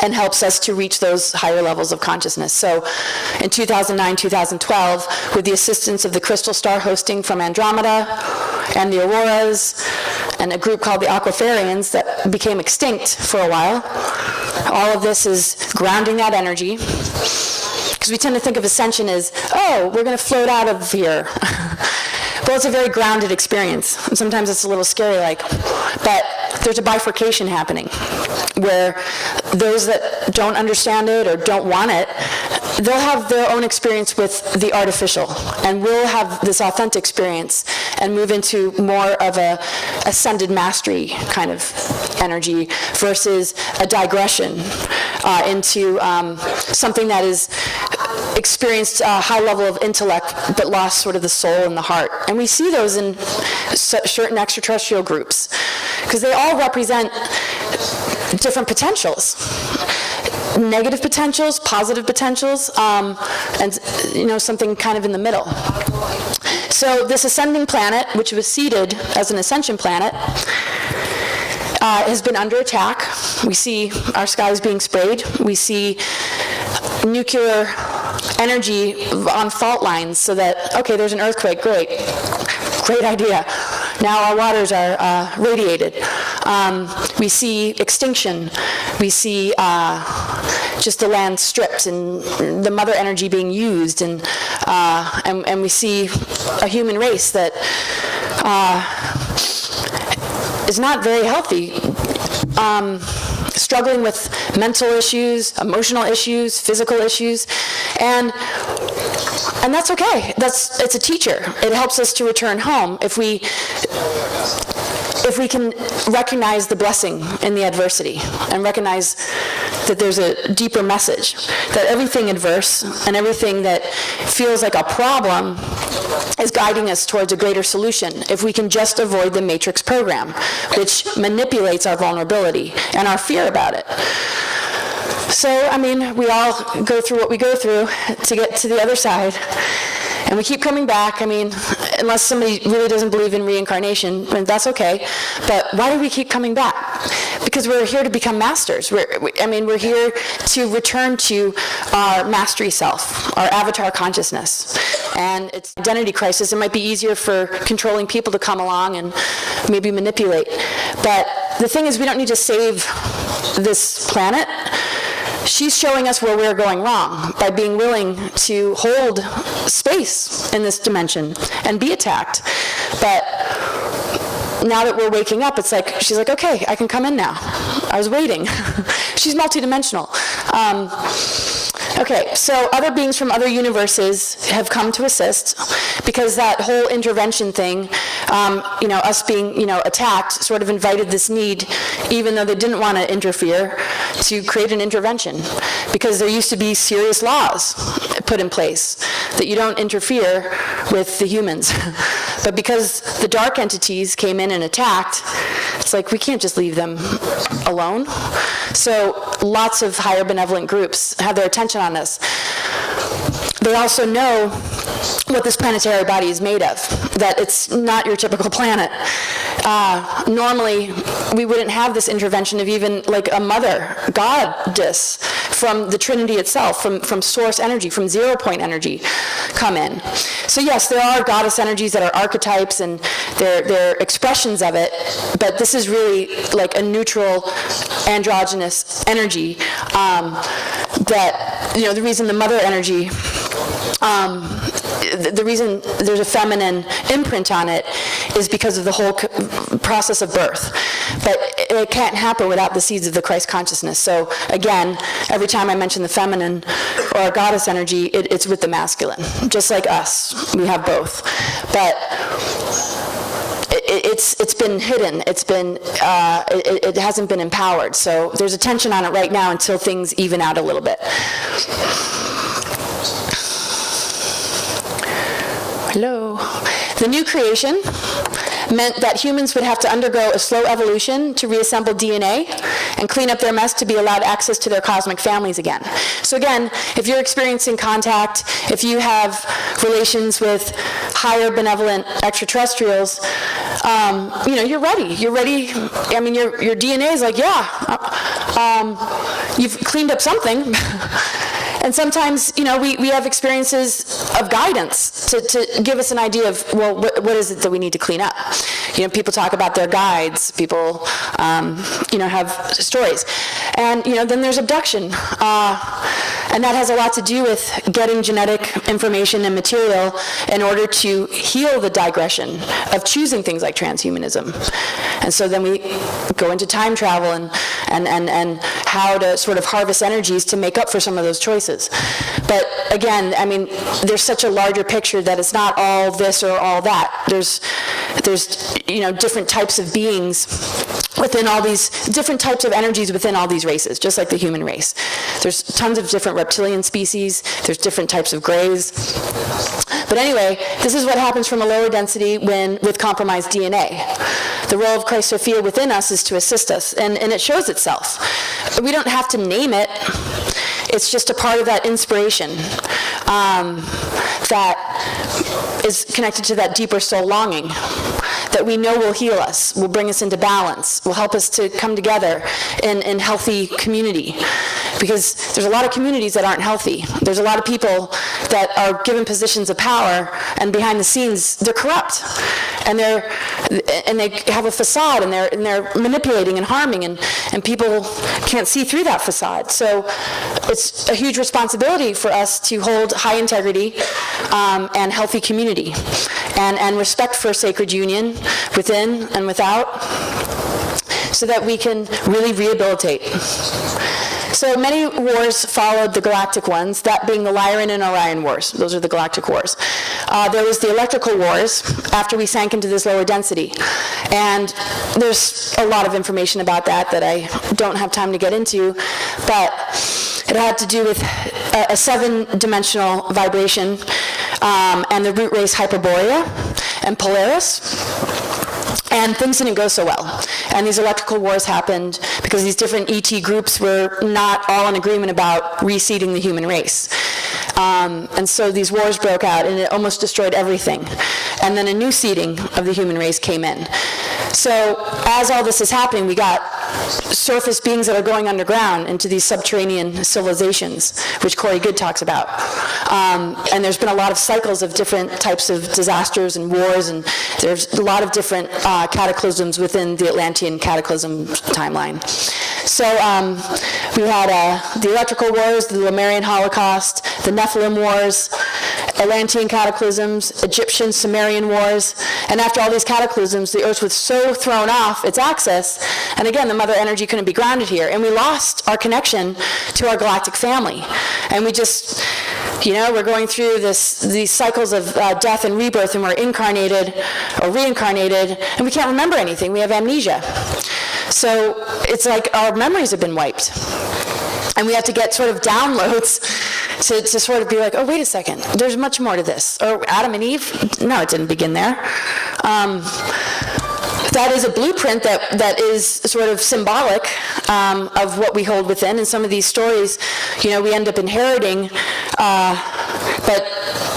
and helps us to reach those higher levels of consciousness. So in 2009, 2012, with the assistance of the crystal star hosting from Andromeda and the Auroras and a group called the Aquafarians that became extinct for a while, all of this is grounding that energy. Because we tend to think of ascension as, oh, we're going to float out of here. Well, it's a very grounded experience. And sometimes it's a little scary-like. But there's a bifurcation happening where those that don't understand it or don't want it, they'll have their own experience with the artificial, and we'll have this authentic experience and move into more of a ascended mastery kind of energy versus a digression into something that is experienced a high level of intellect but lost sort of the soul and the heart. And we see those in certain extraterrestrial groups because they all represent different potentials. Negative potentials, positive potentials, and something kind of in the middle. So this ascending planet, which was seeded as an ascension planet, has been under attack. We see our skies being sprayed. We see nuclear energy on fault lines so that, okay, there's an earthquake, great idea. Now our waters are radiated. We see extinction. We see just the land stripped and the mother energy being used, and we see a human race that is not very healthy, struggling with mental issues, emotional issues, physical issues, and that's okay. It's a teacher. It helps us to return home if we can recognize the blessing in the adversity and recognize that there's a deeper message, that everything adverse and everything that feels like a problem is guiding us towards a greater solution if we can just avoid the matrix program, which manipulates our vulnerability and our fear about it. So, I mean, we all go through what we go through to get to the other side. And we keep coming back. I mean, unless somebody really doesn't believe in reincarnation, that's okay. But why do we keep coming back? Because we're here to become masters. We're here to return to our mastery self, our avatar consciousness. And it's an identity crisis. It might be easier for controlling people to come along and maybe manipulate. But the thing is, we don't need to save this planet. She's showing us where we're going wrong by being willing to hold space in this dimension and be attacked. But now that we're waking up, it's like, she's like, okay, I can come in now. I was waiting. She's multidimensional. Okay, so other beings from other universes have come to assist because that whole intervention thing, us being, attacked sort of invited this need, even though they didn't want to interfere, to create an intervention. Because there used to be serious laws put in place that you don't interfere with the humans. But because the dark entities came in and attacked, it's like we can't just leave them alone. So lots of higher benevolent groups have their attention on this. They also know what this planetary body is made of, that it's not your typical planet. Normally, we wouldn't have this intervention of even like a mother goddess from the Trinity itself, from source energy, from 0 point energy come in. So yes, there are goddess energies that are archetypes and they're expressions of it, but this is really like a neutral androgynous energy that, the reason the mother energy, the reason there's a feminine imprint on it is because of the whole process of birth. But it can't happen without the seeds of the Christ consciousness. So again, every time I mention the feminine or goddess energy, it's with the masculine. Just like us, we have both. But it's been hidden. It's been it hasn't been empowered. So there's a tension on it right now until things even out a little bit. Hello. The new creation meant that humans would have to undergo a slow evolution to reassemble DNA and clean up their mess to be allowed access to their cosmic families again. So again, if you're experiencing contact, if you have relations with higher benevolent extraterrestrials, you know, you're ready. You're ready. I mean, your DNA is like, yeah, you've cleaned up something. And sometimes, you know, we have experiences of guidance to give us an idea of, well, what is it that we need to clean up? You know, people talk about their guides, people, you know, have stories. And, you know, then there's abduction. And that has a lot to do with getting genetic information and material in order to heal the digression of choosing things like transhumanism. And so then we go into time travel and how to sort of harvest energies to make up for some of those choices. But again, I mean, there's such a larger picture that it's not all this or all that. There's you know, different types of beings within all these, different types of energies within all these races, just like the human race. There's tons of different reptilian species, there's different types of grays. But anyway, this is what happens from a lower density with compromised DNA. The role of Christ Sophia within us is to assist us, and it shows itself. We don't have to name it. It's just a part of that inspiration that is connected to that deeper soul longing that we know will heal us, will bring us into balance, will help us to come together in healthy community. Because there's a lot of communities that aren't healthy. There's a lot of people that are given positions of power, and behind the scenes, they're corrupt. And they have a facade, and they're manipulating and harming, and people can't see through that facade. So it's a huge responsibility for us to hold high integrity and healthy community, and respect for sacred union within and without, so that we can really rehabilitate. So many wars followed the galactic ones, that being the Lyran and Orion wars. Those are the galactic wars. There was the electrical wars after we sank into this lower density. And there's a lot of information about that I don't have time to get into, but it had to do with a 7-dimensional vibration and the root race Hyperborea and Polaris. And things didn't go so well. And these electrical wars happened because these different ET groups were not all in agreement about reseeding the human race. And so these wars broke out, and it almost destroyed everything. And then a new seeding of the human race came in. So as all this is happening, we got surface beings that are going underground into these subterranean civilizations, which Corey Goode talks about. And there's been a lot of cycles of different types of disasters and wars, and there's a lot of different cataclysms within the Atlantean cataclysm timeline. So we had the electrical wars, the Lemurian Holocaust, the Nephilim wars, Atlantean cataclysms, Egyptian Sumerian wars, and after all these cataclysms, the Earth was so thrown off its axis, and again, the mother energy couldn't be grounded here, and we lost our connection to our galactic family. And we just, you know, we're going through these cycles of death and rebirth, and we're incarnated or reincarnated, and we can't remember anything. We have amnesia. So it's like our memories have been wiped. And we have to get sort of downloads to sort of be like, oh, wait a second, there's much more to this. Or Adam and Eve, no, it didn't begin there. That is a blueprint that is sort of symbolic of what we hold within. And some of these stories, you know, we end up inheriting, but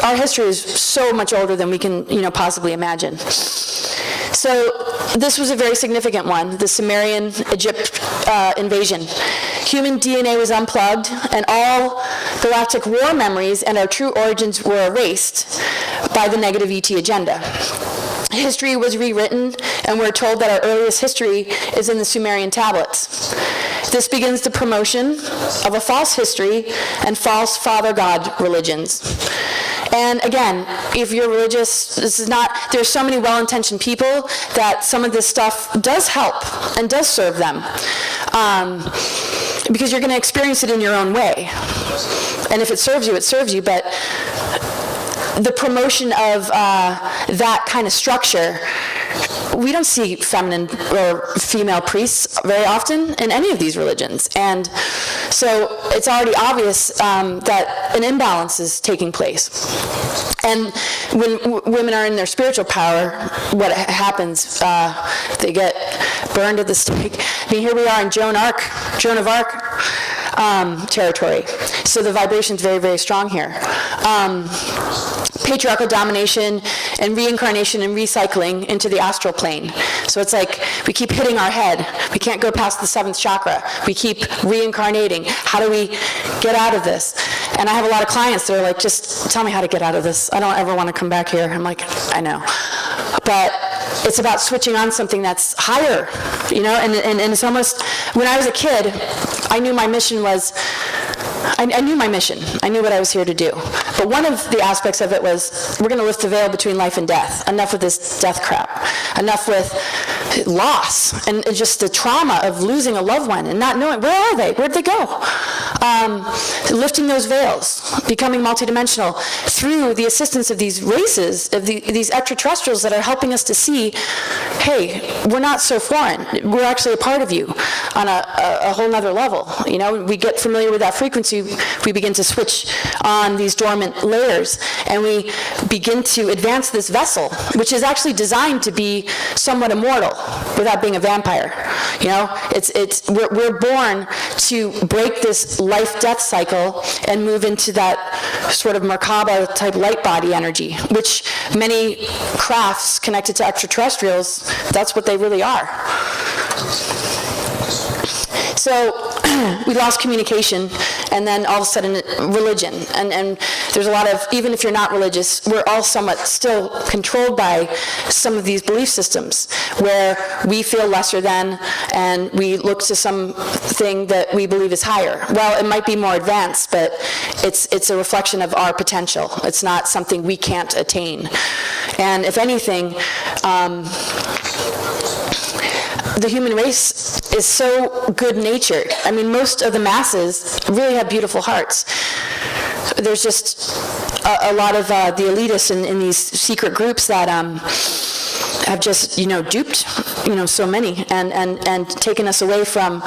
our history is so much older than we can, you know, possibly imagine. So this was a very significant one, the Sumerian Egypt invasion. Human DNA was unplugged, and all galactic war memories and our true origins were erased by the negative ET agenda. History was rewritten, and we're told that our earliest history is in the Sumerian tablets. This begins the promotion of a false history and false father god religions. And again, if you're religious, this is not, there's so many well-intentioned people that some of this stuff does help and does serve them. Because you're going to experience it in your own way. And if it serves you, but the promotion of that kind of structure we don't see feminine or female priests very often in any of these religions. And so it's already obvious that an imbalance is taking place. And when women are in their spiritual power, what happens? They get burned at the stake. I mean, here we are in Joan of Arc territory. So the vibration's very, very strong here. Patriarchal domination and reincarnation and recycling into the astral plane. So it's like we keep hitting our head. We can't go past the seventh chakra. We keep reincarnating. How do we get out of this? And I have a lot of clients that are like, just tell me how to get out of this. I don't ever want to come back here. I'm like, I know. But it's about switching on something that's higher, you know, and it's almost, when I was a kid, I knew my mission was, I knew my mission. I knew what I was here to do. But one of the aspects of it was, we're going to lift the veil between life and death. Enough with this death crap. Enough with loss and just the trauma of losing a loved one and not knowing, where are they? Where'd they go? Lifting those veils, becoming multidimensional through the assistance of these races, of these extraterrestrials that are helping us to see, hey, we're not so foreign. We're actually a part of you on a whole nother level. You know, we get familiar with that frequency, we begin to switch on these dormant layers, and we begin to advance this vessel, which is actually designed to be somewhat immortal without being a vampire. You know, we're born to break this life-death cycle and move into that sort of Merkaba type light body energy, which many crafts connected to extraterrestrials, that's what they really are. So we lost communication, and then all of a sudden religion. And there's a lot of, even if you're not religious, we're all somewhat still controlled by some of these belief systems where we feel lesser than and we look to something that we believe is higher. Well, it might be more advanced, but it's a reflection of our potential. It's not something we can't attain. And if anything, the human race is so good-natured. I mean, most of the masses really have beautiful hearts. There's just a lot of the elitists in these secret groups that have just, you know, duped, you know, so many and taken us away from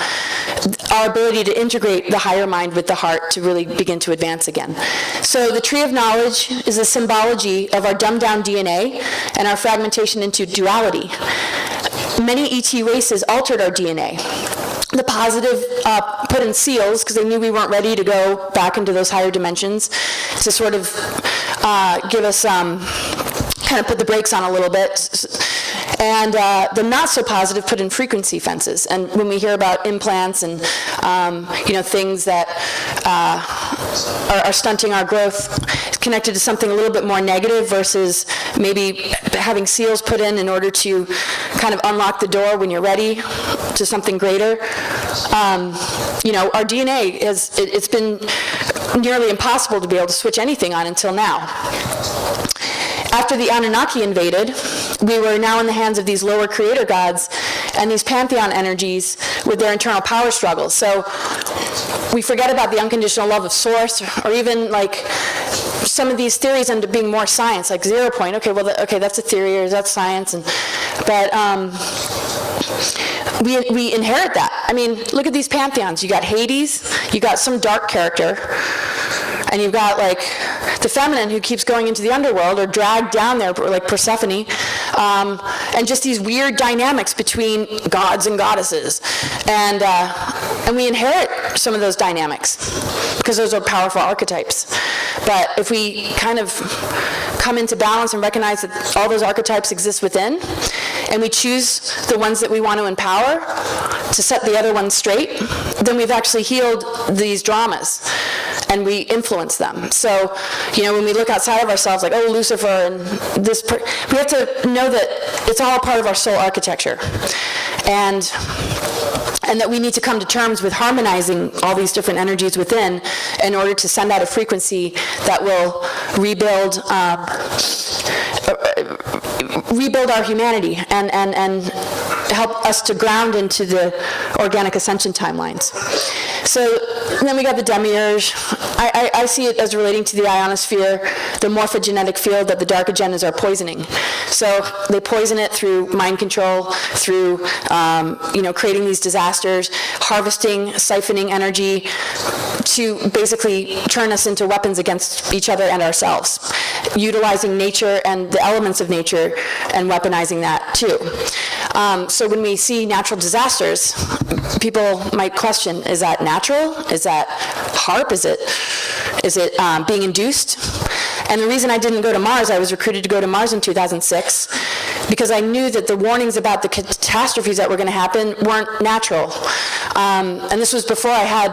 our ability to integrate the higher mind with the heart to really begin to advance again. So the tree of knowledge is a symbology of our dumbed-down DNA and our fragmentation into duality. Many ET races altered our DNA. The positive put in seals because they knew we weren't ready to go back into those higher dimensions to sort of give us, kind of put the brakes on a little bit. And the not so positive put in frequency fences. And when we hear about implants and you know, things that are stunting our growth, it's connected to something a little bit more negative versus maybe having seals put in order to kind of unlock the door when you're ready to something greater. You know, our DNA it's been nearly impossible to be able to switch anything on until now. After the Anunnaki invaded, we were now in the hands of these lower creator gods and these pantheon energies with their internal power struggles. So we forget about the unconditional love of source, or even like some of these theories end up being more science, like 0 point. Okay, well, okay, that's a theory or that's science, but we inherit that. I mean, look at these pantheons. You got Hades, you got some dark character, and you've got like the feminine who keeps going into the underworld or dragged down there like Persephone, and just these weird dynamics between gods and goddesses. And we inherit some of those dynamics because those are powerful archetypes. But if we kind of come into balance and recognize that all those archetypes exist within, and we choose the ones that we want to empower to set the other ones straight, then we've actually healed these dramas and we influence them. So, you know, when we look outside of ourselves, like, oh, Lucifer and this, we have to know that it's all part of our soul architecture. And that we need to come to terms with harmonizing all these different energies within in order to send out a frequency that will rebuild our humanity and help us to ground into the organic ascension timelines. So then we got the demiurge. I see it as relating to the ionosphere, the morphogenetic field that the dark agendas are poisoning. So they poison it through mind control, through creating these disasters, harvesting, siphoning energy to basically turn us into weapons against each other and ourselves, utilizing nature and the elements of nature and weaponizing that too. So when we see natural disasters, people might question, is that natural? Is that HARP? Is it being induced? And the reason I didn't go to Mars, I was recruited to go to Mars in 2006, because I knew that the warnings about the catastrophes that were going to happen weren't natural. And this was before I had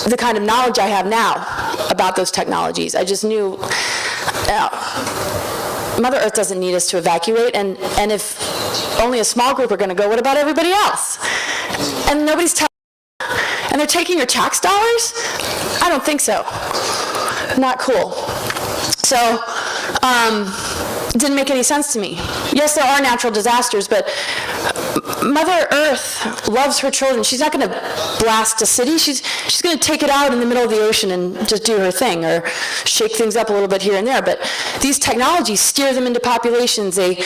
the kind of knowledge I have now about those technologies. I just knew Mother Earth doesn't need us to evacuate, and if only a small group are going to go, what about everybody else? And nobody's telling. And they're taking your tax dollars? I don't think so. Not cool. So, it didn't make any sense to me. Yes, there are natural disasters, but Mother Earth loves her children. She's not going to blast a city. She's going to take it out in the middle of the ocean and just do her thing, or shake things up a little bit here and there. But these technologies steer them into populations. They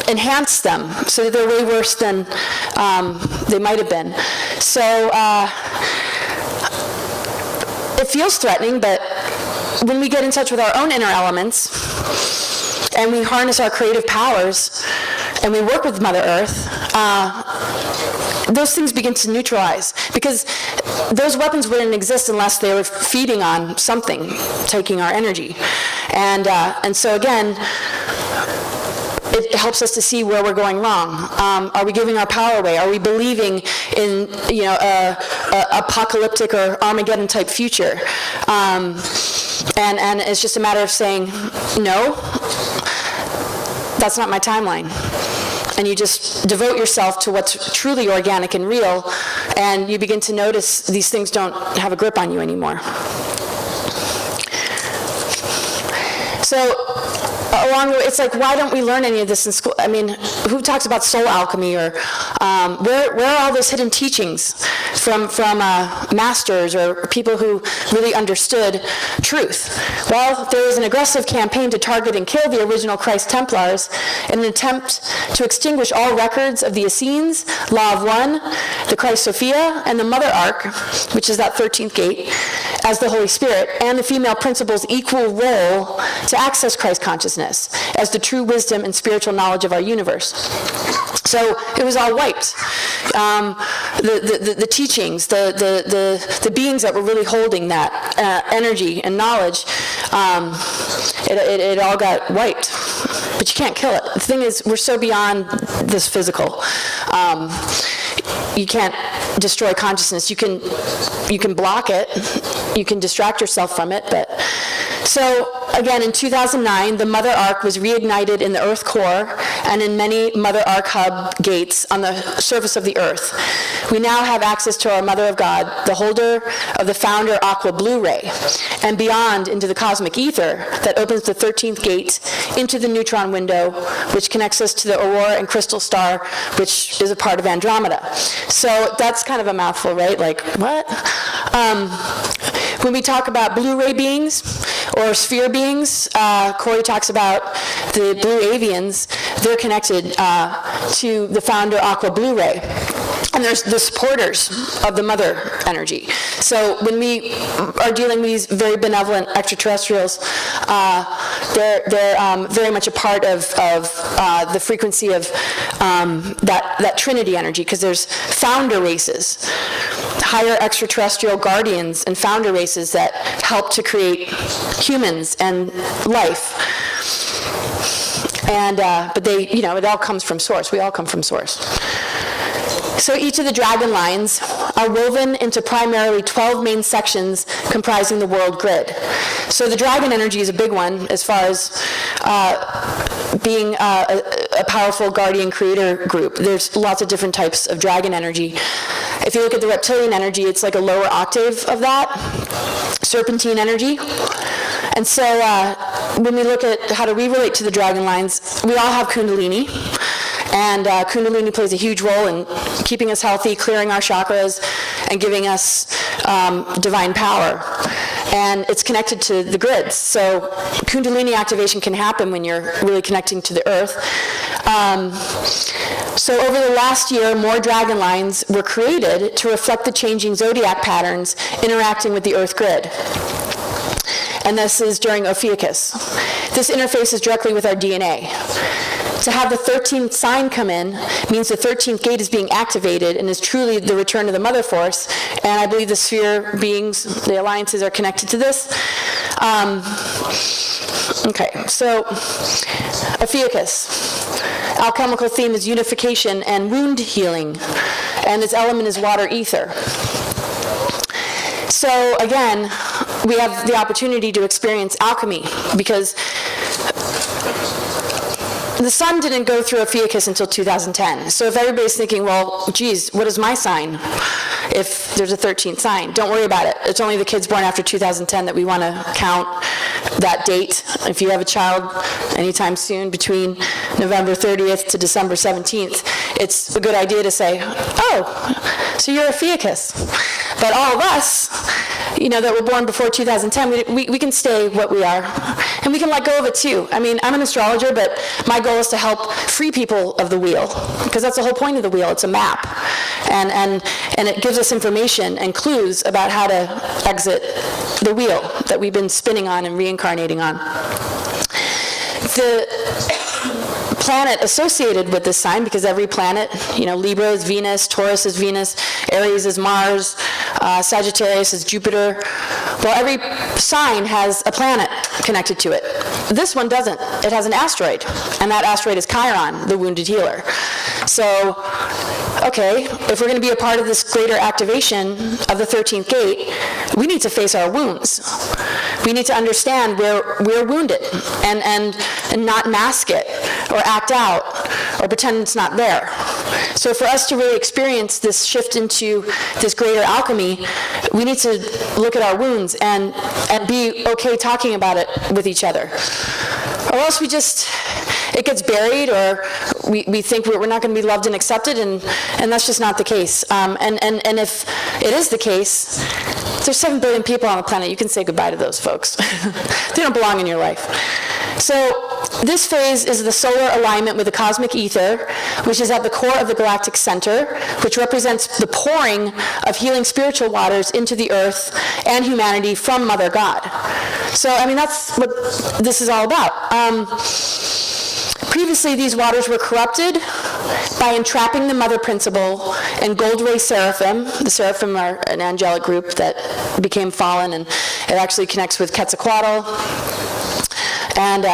enhance them so that they're way worse than they might have been. So it feels threatening, but when we get in touch with our own inner elements and we harness our creative powers and we work with Mother Earth, those things begin to neutralize, because those weapons wouldn't exist unless they were feeding on something, taking our energy. And so again, it helps us to see where we're going wrong. Are we giving our power away? Are we believing in a apocalyptic or Armageddon type future? And it's just a matter of saying, no, that's not my timeline. And you just devote yourself to what's truly organic and real, and you begin to notice these things don't have a grip on you anymore. So along the way, it's like, why don't we learn any of this in school? I mean, who talks about soul alchemy, or where are all those hidden teachings from masters or people who really understood truth? Well, there was an aggressive campaign to target and kill the original Christ Templars in an attempt to extinguish all records of the Essenes, Law of One, the Christ Sophia, and the Mother Ark, which is that 13th gate, as the Holy Spirit, and the female principle's equal role to access Christ consciousness as the true wisdom and spiritual knowledge of our universe. So it was all wiped. The teachings, the beings that were really holding that energy and knowledge, it all got wiped. But you can't kill it. The thing is, we're so beyond this physical. You can't destroy consciousness. You can block it. You can distract yourself from it, but so again, in 2009, the Mother Ark was reignited in the Earth core and in many Mother Ark hub gates on the surface of the Earth. We now have access to our Mother of God, the holder of the founder Aqua Blue Ray, and beyond into the cosmic ether that opens the 13th gate into the neutron window, which connects us to the Aurora and Crystal Star, which is a part of Andromeda. So that's kind of a mouthful, right? Like, what? When we talk about Blu-ray beings or sphere beings, Corey talks about the blue avians. They're connected to the founder Aqua Blue Ray. And there's the supporters of the mother energy. So when we are dealing with these very benevolent extraterrestrials, they're very much a part of the frequency of that Trinity energy, because there's founder races, higher extraterrestrial guardians and founder races that help to create humans and life. And but they, it all comes from source. We all come from source. So each of the dragon lines are woven into primarily 12 main sections comprising the world grid. So the dragon energy is a big one as far as being a powerful guardian creator group. There's lots of different types of dragon energy. If you look at the reptilian energy, it's like a lower octave of that, serpentine energy. And so when we look at how do we relate to the dragon lines, we all have Kundalini. And Kundalini plays a huge role in keeping us healthy, clearing our chakras, and giving us divine power. And it's connected to the grids. So Kundalini activation can happen when you're really connecting to the earth. So over the last year, more dragon lines were created to reflect the changing zodiac patterns interacting with the earth grid. And this is during Ophiuchus. This interfaces directly with our DNA. To have the 13th sign come in means the 13th gate is being activated and is truly the return of the mother force. And I believe the sphere beings, the alliances, are connected to this. Okay, so Ophiuchus. Alchemical theme is unification and wound healing, and its element is water ether. So again, we have the opportunity to experience alchemy because the sun didn't go through Ophiuchus until 2010. So if everybody's thinking, well, geez, what is my sign if there's a 13th sign? Don't worry about it. It's only the kids born after 2010 that we want to count that date. If you have a child anytime soon between November 30th to December 17th, it's a good idea to say, oh, so you're Ophiuchus. But all of us, you know, that were born before 2010, we can stay what we are. And we can let go of it too. I mean, I'm an astrologer, but my goal is to help free people of the wheel, because that's the whole point of the wheel. It's a map. And it gives us information and clues about how to exit the wheel that we've been spinning on and reincarnating on. The planet associated with this sign, because every planet, you know, Libra is Venus, Taurus is Venus, Aries is Mars, Sagittarius is Jupiter. Well, every sign has a planet connected to it. This one doesn't. It has an asteroid, and that asteroid is Chiron, the wounded healer. So, okay, if we're going to be a part of this greater activation of the 13th gate, we need to face our wounds. We need to understand where we're wounded and not mask it or act out or pretend it's not there. So for us to really experience this shift into this greater alchemy, we need to look at our wounds and be okay talking about it with each other. Or else it gets buried, or we think we're not going to be loved and accepted, and that's just not the case. And if it is the case, there's 7 billion people on the planet. You can say goodbye to those folks. They don't belong in your life. So this phase is the solar alignment with the cosmic ether, which is at the core of the galactic center, which represents the pouring of healing spiritual waters into the earth and humanity from Mother God. So, I mean, that's what this is all about. Previously, these waters were corrupted by entrapping the mother principle and gold ray seraphim. The seraphim are an angelic group that became fallen, and it actually connects with Quetzalcoatl. And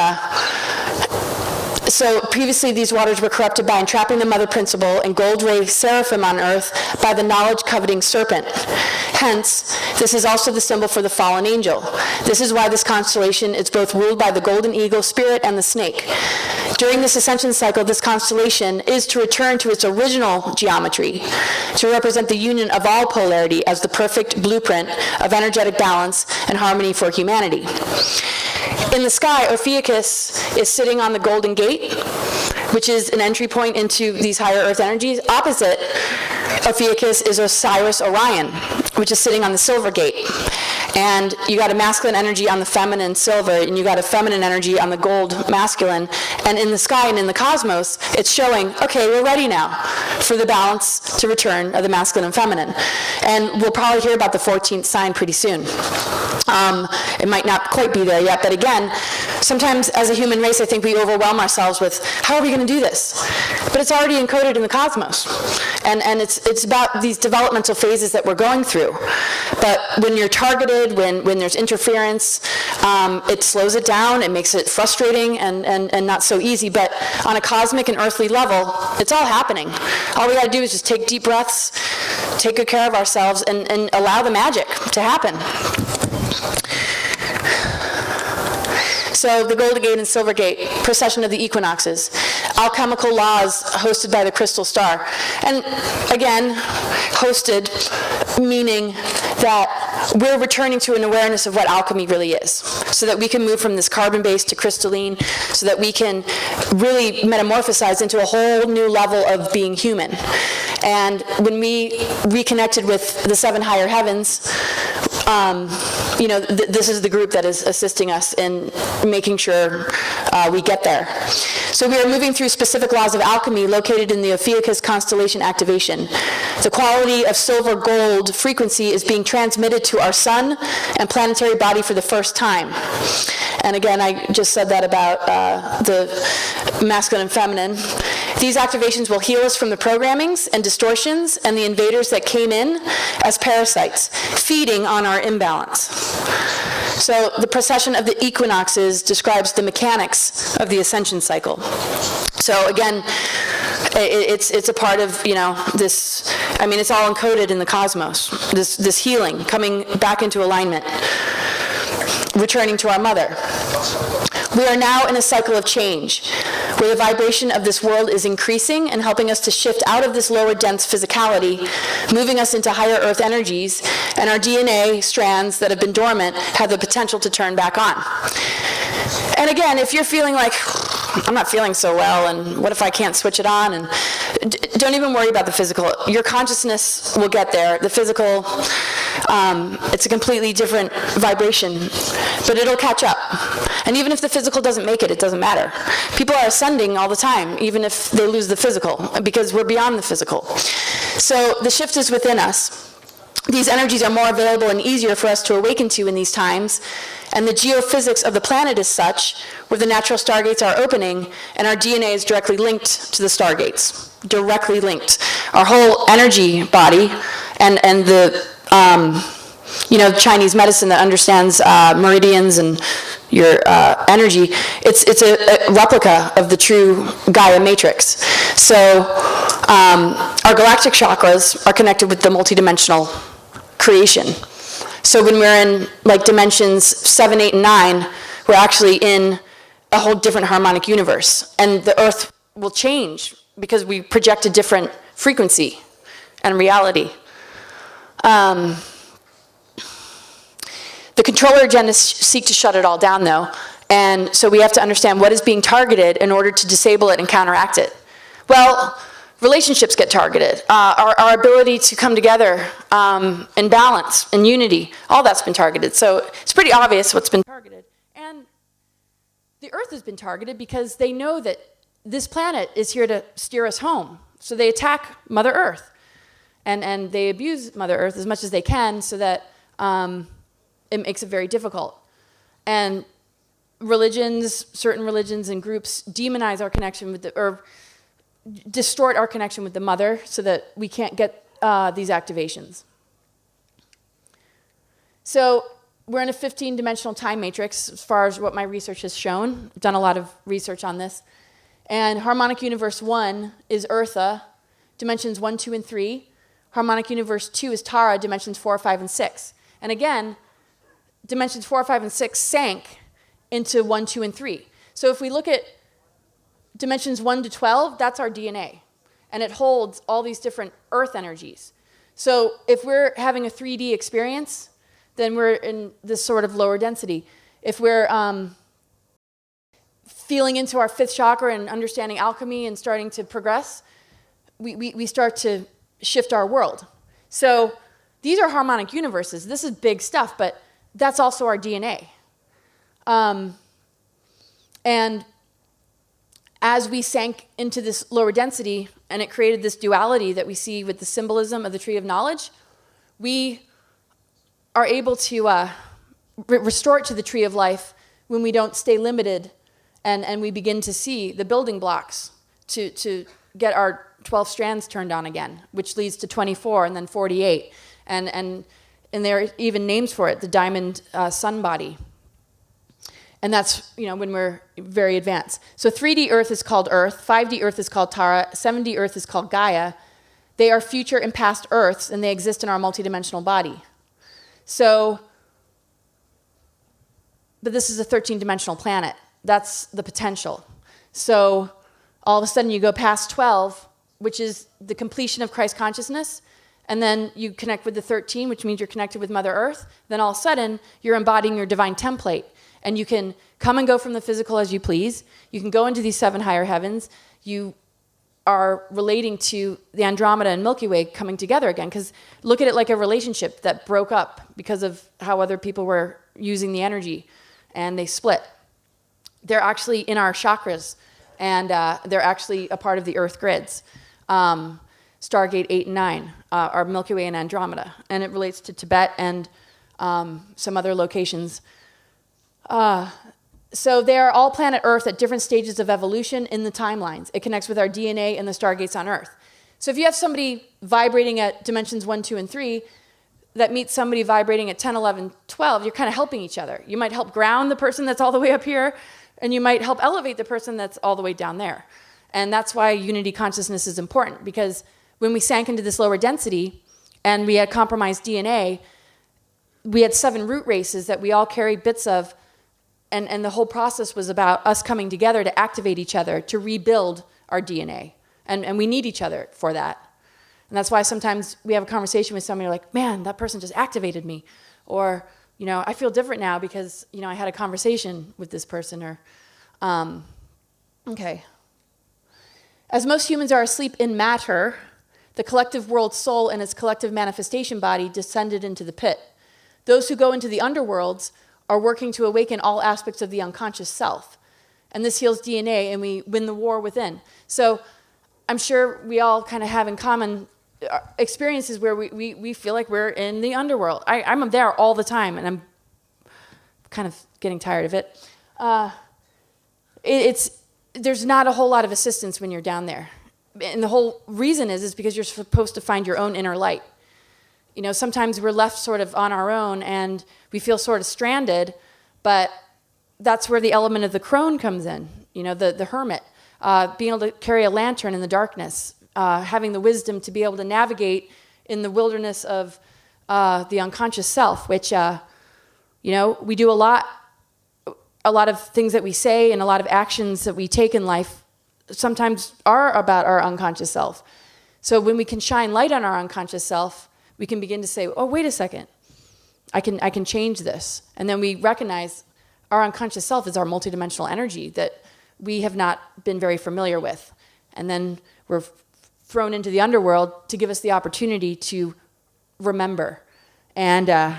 so previously these waters were corrupted by entrapping the mother principle and gold ray seraphim on earth by the knowledge-coveting serpent. Hence, this is also the symbol for the fallen angel. This is why this constellation is both ruled by the golden eagle spirit and the snake. During this ascension cycle, this constellation is to return to its original geometry, to represent the union of all polarity as the perfect blueprint of energetic balance and harmony for humanity. In the sky, Ophiuchus is sitting on the Golden Gate, which is an entry point into these higher earth energies. Opposite Ophiuchus is Osiris Orion, which is sitting on the Silver Gate. And you got a masculine energy on the feminine silver, and you got a feminine energy on the gold masculine. And in the sky and in the cosmos, it's showing, okay, we're ready now for the balance to return of the masculine and feminine. And we'll probably hear about the 14th sign pretty soon. It might not quite be there yet, but again, sometimes as a human race, I think we overwhelm ourselves with, how are we going to do this? But it's already encoded in the cosmos. And it's about these developmental phases that we're going through. But when you're targeted, when there's interference, it slows it down, it makes it frustrating and not so easy. But on a cosmic and earthly level, it's all happening. All we got to do is just take deep breaths, take good care of ourselves, and allow the magic to happen. So the Golden Gate and Silver Gate, precession of the equinoxes. alchemical laws hosted by the crystal star. And again, hosted meaning that we're returning to an awareness of what alchemy really is, so that we can move from this carbon-based to crystalline, so that we can really metamorphosize into a whole new level of being human. And when we reconnected with the seven higher heavens, you know, this is the group that is assisting us in making sure we get there. So we are moving through specific laws of alchemy located in the Ophiuchus constellation activation. The quality of silver-gold frequency is being transmitted to our sun and planetary body for the first time. And again, I just said that about the masculine and feminine. These activations will heal us from the programmings and distortions and the invaders that came in as parasites, feeding on our imbalance. So the precession of the equinoxes describes the mechanics of the ascension cycle. So again, it's a part of, you know, this, I mean, it's all encoded in the cosmos, this healing, coming back into alignment, returning to our mother. We are now in a cycle of change, where the vibration of this world is increasing and helping us to shift out of this lower dense physicality, moving us into higher earth energies, and our DNA strands that have been dormant have the potential to turn back on. And again, if you're feeling like, I'm not feeling so well, and what if I can't switch it on? And don't even worry about the physical. Your consciousness will get there. The physical, it's a completely different vibration, but it'll catch up. And even if the physical doesn't make it, it doesn't matter. People are ascending all the time, even if they lose the physical, because we're beyond the physical. So the shift is within us. These energies are more available and easier for us to awaken to in these times, and the geophysics of the planet is such where the natural stargates are opening, and our DNA is directly linked to the stargates, directly linked. Our whole energy body and the you know, Chinese medicine that understands meridians and your energy, it's a replica of the true Gaia matrix. So our galactic chakras are connected with the multidimensional creation. So when we're in like dimensions 7, 8, and 9, we're actually in a whole different harmonic universe. And the earth will change because we project a different frequency and reality. The controller agendas seek to shut it all down, though, and so we have to understand what is being targeted in order to disable it and counteract it. Well, relationships get targeted. Our ability to come together in balance, in unity, all that's been targeted. So it's pretty obvious what's been targeted. And the Earth has been targeted because they know that this planet is here to steer us home. So they attack Mother Earth, and they abuse Mother Earth as much as they can so that it makes it very difficult. And religions, certain religions and groups demonize our connection with or distort our connection with the mother so that we can't get these activations. So we're in a 15-dimensional time matrix as far as what my research has shown. I've done a lot of research on this. And harmonic universe 1 is Eartha, dimensions 1, 2, and 3. Harmonic universe 2 is Tara, dimensions 4, 5, and 6. And again, dimensions 4, 5, and 6 sank into 1, 2, and 3. So if we look at dimensions 1 to 12, that's our DNA. And it holds all these different earth energies. So if we're having a 3D experience, then we're in this sort of lower density. If we're feeling into our 5th chakra and understanding alchemy and starting to progress, we start to shift our world. So these are harmonic universes. This is big stuff, but that's also our DNA. And as we sank into this lower density, and it created this duality that we see with the symbolism of the tree of knowledge, we are able to restore it to the tree of life when we don't stay limited, and we begin to see the building blocks to get our 12 strands turned on again, which leads to 24 and then 48. And there are even names for it, the diamond sun body. And that's, you know, when we're very advanced. So 3D Earth is called Earth, 5D Earth is called Tara, 7D Earth is called Gaia. They are future and past Earths, and they exist in our multidimensional body. So, but this is a 13-dimensional planet. That's the potential. So all of a sudden you go past 12, which is the completion of Christ consciousness, and then you connect with the 13, which means you're connected with Mother Earth. Then all of a sudden, you're embodying your divine template. And you can come and go from the physical as you please. You can go into these 7 higher heavens. You are relating to the Andromeda and Milky Way coming together again. Because look at it like a relationship that broke up because of how other people were using the energy. And they split. They're actually in our chakras. And they're actually a part of the Earth grids. Stargate 8 and 9 are Milky Way and Andromeda. And it relates to Tibet and some other locations. So they are all planet Earth at different stages of evolution in the timelines. It connects with our DNA and the stargates on Earth. So if you have somebody vibrating at dimensions 1, 2, and 3 that meets somebody vibrating at 10, 11, 12, you're kind of helping each other. You might help ground the person that's all the way up here, and you might help elevate the person that's all the way down there. And that's why unity consciousness is important, because when we sank into this lower density and we had compromised DNA, we had 7 root races that we all carried bits of, and the whole process was about us coming together to activate each other, to rebuild our DNA. And we need each other for that. And that's why sometimes we have a conversation with somebody like, man, that person just activated me. Or, you know, I feel different now because, you know, I had a conversation with this person. Or, okay. As most humans are asleep in matter, the collective world soul and its collective manifestation body descended into the pit. Those who go into the underworlds are working to awaken all aspects of the unconscious self. And this heals DNA, and we win the war within. So I'm sure we all kind of have in common experiences where we feel like we're in the underworld. I'm there all the time, and I'm kind of getting tired of it. There's not a whole lot of assistance when you're down there. And the whole reason is because you're supposed to find your own inner light. You know, sometimes we're left sort of on our own and we feel sort of stranded, but that's where the element of the crone comes in, you know, the hermit, being able to carry a lantern in the darkness, having the wisdom to be able to navigate in the wilderness of the unconscious self, which, you know, we do a lot of things that we say and a lot of actions that we take in life sometimes are about our unconscious self. So when we can shine light on our unconscious self, we can begin to say, oh, wait a second, I can change this. And then we recognize our unconscious self is our multidimensional energy that we have not been very familiar with. And then we're thrown into the underworld to give us the opportunity to remember. And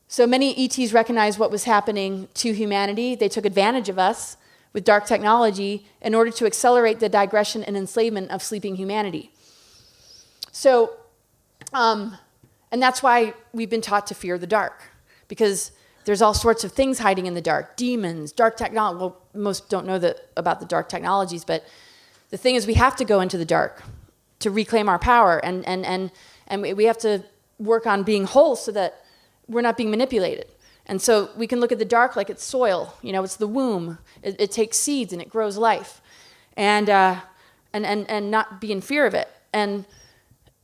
so many ETs recognized what was happening to humanity. They took advantage of us with dark technology in order to accelerate the digression and enslavement of sleeping humanity. So, and that's why we've been taught to fear the dark, because there's all sorts of things hiding in the dark, demons, dark technology. Well, most don't know about the dark technologies, but the thing is we have to go into the dark to reclaim our power, and we have to work on being whole so that we're not being manipulated. And so we can look at the dark like it's soil. You know, it's the womb. It takes seeds and it grows life, and not be in fear of it. And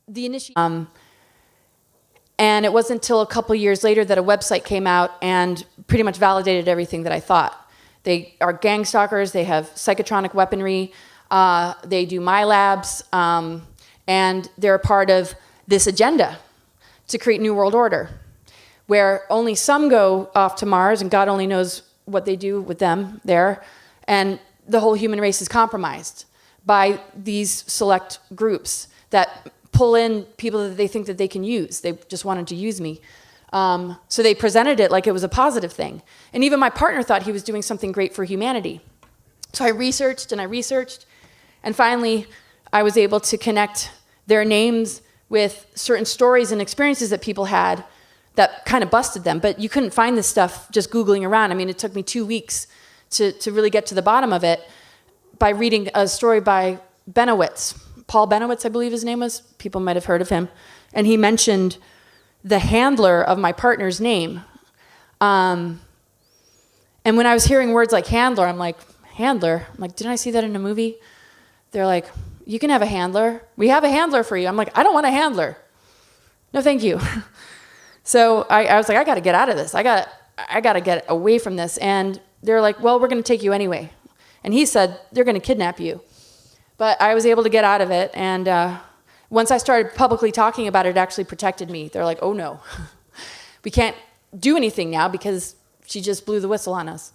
the and it wasn't until a couple years later that a website came out and pretty much validated everything that I thought. They are gang stalkers. They have psychotronic weaponry. They do MyLabs, and they're a part of this agenda to create New World Order, where only some go off to Mars, and God only knows what they do with them there, and the whole human race is compromised by these select groups that pull in people that they think that they can use. They just wanted to use me. So they presented it like it was a positive thing. And even my partner thought he was doing something great for humanity. So I researched, and finally I was able to connect their names with certain stories and experiences that people had that kind of busted them. But you couldn't find this stuff just Googling around. I mean, it took me 2 weeks to really get to the bottom of it by reading a story by Benowitz. Paul Benowitz, I believe his name was. People might have heard of him. And he mentioned the handler of my partner's name. And when I was hearing words like handler, I'm like, handler? I'm like, didn't I see that in a movie? They're like, you can have a handler. We have a handler for you. I'm like, I don't want a handler. No, thank you. So I was like, I got to get out of this. I got to get away from this. And they're like, well, we're going to take you anyway. And he said, they're going to kidnap you. But I was able to get out of it. And once I started publicly talking about it, it actually protected me. They're like, oh no, we can't do anything now because she just blew the whistle on us.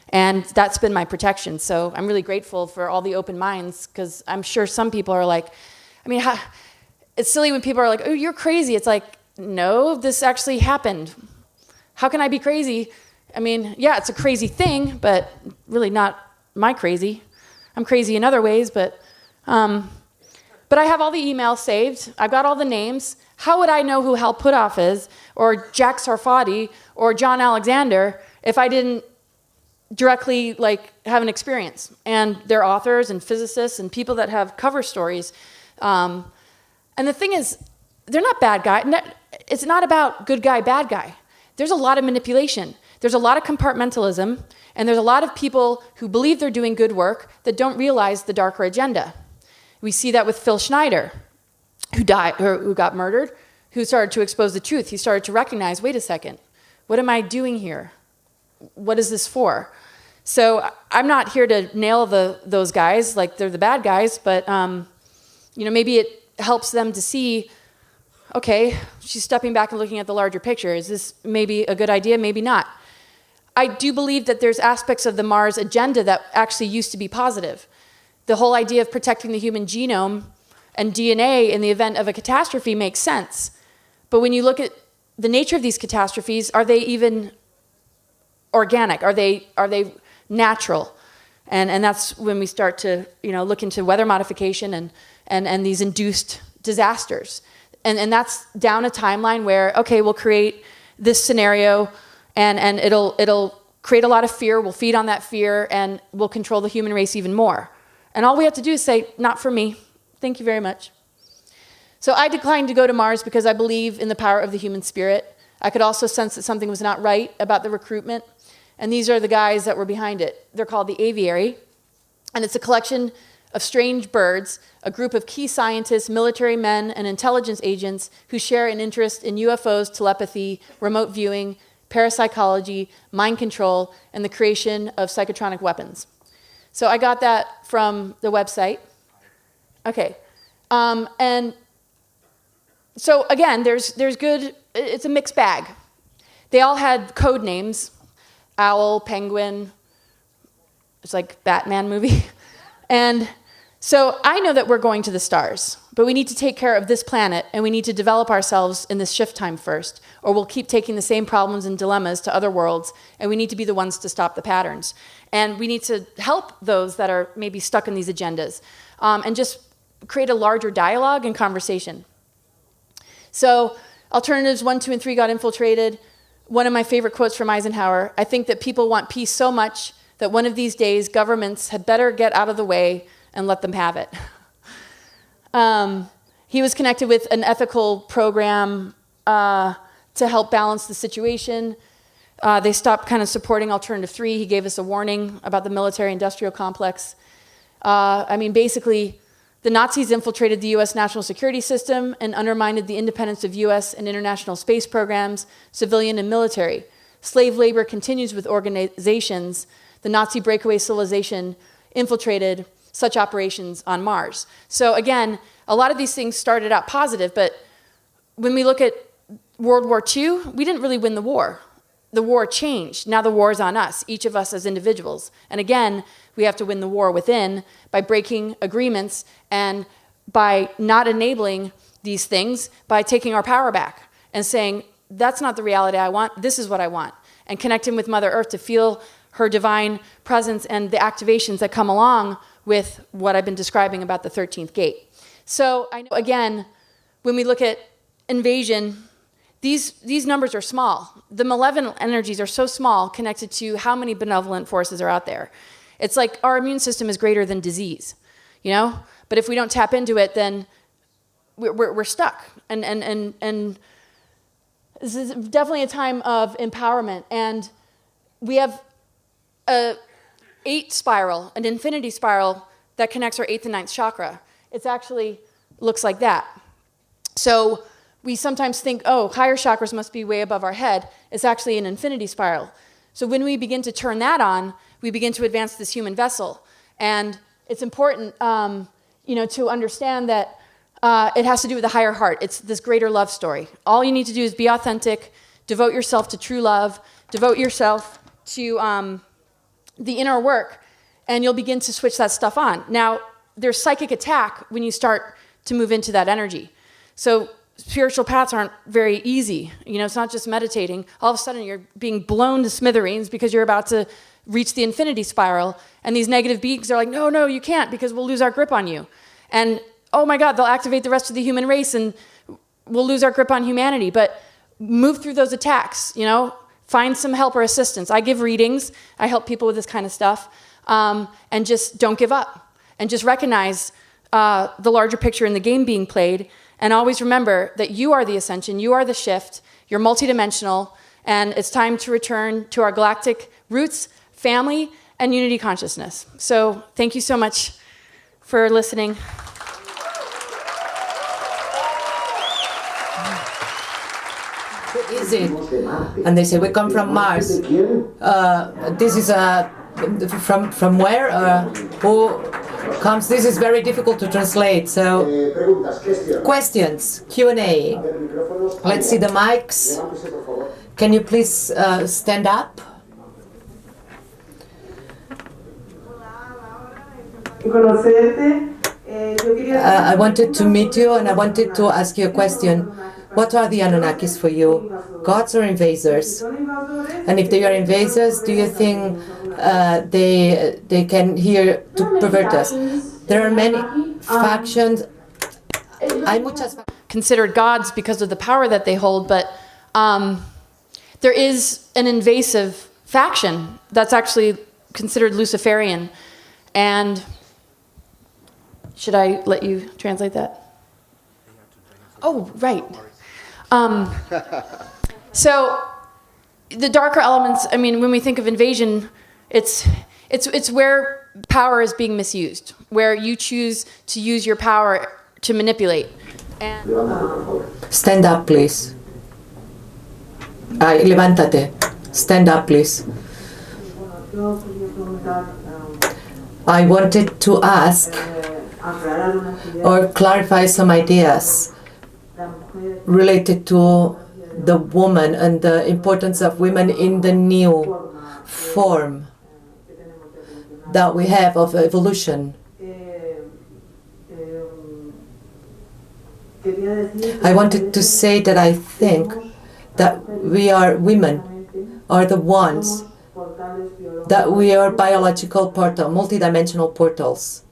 And that's been my protection. So I'm really grateful for all the open minds, because I'm sure some people are like, I mean, it's silly when people are like, oh, you're crazy. It's like, no, this actually happened. How can I be crazy? I mean, yeah, it's a crazy thing, but really not my crazy. I'm crazy in other ways, but I have all the emails saved. I've got all the names. How would I know who Hal Puthoff is, or Jack Sarfati, or John Alexander, if I didn't directly have an experience? And they're authors and physicists and people that have cover stories. And the thing is, they're not bad guys. It's not about good guy, bad guy. There's a lot of manipulation. There's a lot of compartmentalism, and there's a lot of people who believe they're doing good work that don't realize the darker agenda. We see that with Phil Schneider, who got murdered, who started to expose the truth. He started to recognize, wait a second, what am I doing here? What is this for? So I'm not here to nail those guys like they're the bad guys, but maybe it helps them to see, okay, she's stepping back and looking at the larger picture. Is this maybe a good idea? Maybe not. I do believe that there's aspects of the Mars agenda that actually used to be positive. The whole idea of protecting the human genome and DNA in the event of a catastrophe makes sense. But when you look at the nature of these catastrophes, are they even organic? Are they natural? And that's when we start to look into weather modification and these induced disasters. And that's down a timeline where, okay, we'll create this scenario, and it'll create a lot of fear, we'll feed on that fear, and we'll control the human race even more. And all we have to do is say, not for me, thank you very much. So I declined to go to Mars because I believe in the power of the human spirit. I could also sense that something was not right about the recruitment, and these are the guys that were behind it. They're called the Aviary, and it's a collection of strange birds, a group of key scientists, military men, and intelligence agents who share an interest in UFOs, telepathy, remote viewing, parapsychology, mind control, and the creation of psychotronic weapons. So I got that from the website. Okay. And so again, there's good, it's a mixed bag. They all had code names, Owl, Penguin, it's like Batman movie. And so I know that we're going to the stars, but we need to take care of this planet, and we need to develop ourselves in this shift time first, or we'll keep taking the same problems and dilemmas to other worlds, and we need to be the ones to stop the patterns. And we need to help those that are maybe stuck in these agendas, and just create a larger dialogue and conversation. So alternatives 1, 2, and 3 got infiltrated. One of my favorite quotes from Eisenhower: I think that people want peace so much that one of these days governments had better get out of the way and let them have it. He was connected with an ethical program to help balance the situation. They stopped kind of supporting Alternative 3. He gave us a warning about the military-industrial complex. Basically, the Nazis infiltrated the U.S. national security system and undermined the independence of U.S. and international space programs, civilian and military. Slave labor continues with organizations. The Nazi breakaway civilization infiltrated such operations on Mars. So again, a lot of these things started out positive, but when we look at World War II, we didn't really win the war. The war changed. Now the war is on us, each of us as individuals. And again, we have to win the war within by breaking agreements and by not enabling these things, by taking our power back and saying, that's not the reality I want, this is what I want. And connecting with Mother Earth to feel her divine presence and the activations that come along with what I've been describing about the 13th gate. So I know, again, when we look at invasion, these numbers are small. The malevolent energies are so small connected to how many benevolent forces are out there. It's like our immune system is greater than disease, But if we don't tap into it, then we're stuck. And this is definitely a time of empowerment. And we have a 8 spiral, an infinity spiral that connects our 8th and 9th chakra. It actually looks like that. So we sometimes think, oh, higher chakras must be way above our head. It's actually an infinity spiral. So when we begin to turn that on, we begin to advance this human vessel. And it's important, you know, to understand that it has to do with the higher heart. It's this greater love story. All you need to do is be authentic, devote yourself to true love, devote yourself to the inner work, and you'll begin to switch that stuff on. Now, there's psychic attack when you start to move into that energy. So spiritual paths aren't very easy. You know, it's not just meditating. All of a sudden, you're being blown to smithereens because you're about to reach the infinity spiral, and these negative beings are like, no, no, you can't, because we'll lose our grip on you. And oh my God, they'll activate the rest of the human race, and we'll lose our grip on humanity. But move through those attacks, you know, find some help or assistance. I give readings. I help people with this kind of stuff. And just don't give up. And just recognize the larger picture in the game being played. And always remember that you are the ascension, you are the shift, you're multidimensional, and it's time to return to our galactic roots, family, and unity consciousness. So thank you so much for listening. Who is it? And they say, we come from Mars. This is from where? Who comes? This is very difficult to translate. So, questions, Q&A. Let's see the mics. Can you please stand up? I wanted to meet you, and I wanted to ask you a question. What are the Anunnakis for you? Gods or invaders? And if they are invaders, do you think they can here to pervert us? There are many factions. Considered gods because of the power that they hold, but there is an invasive faction that's actually considered Luciferian. And should I let you translate that? Oh, right. So the darker elements, I mean, when we think of invasion, it's where power is being misused, where you choose to use your power to manipulate. And, stand up, please. Levántate. Stand up, please. I wanted to ask or clarify some ideas related to the woman and the importance of women in the new form that we have of evolution. I wanted to say that I think that we are women are the ones that we are biological portal, multidimensional portals.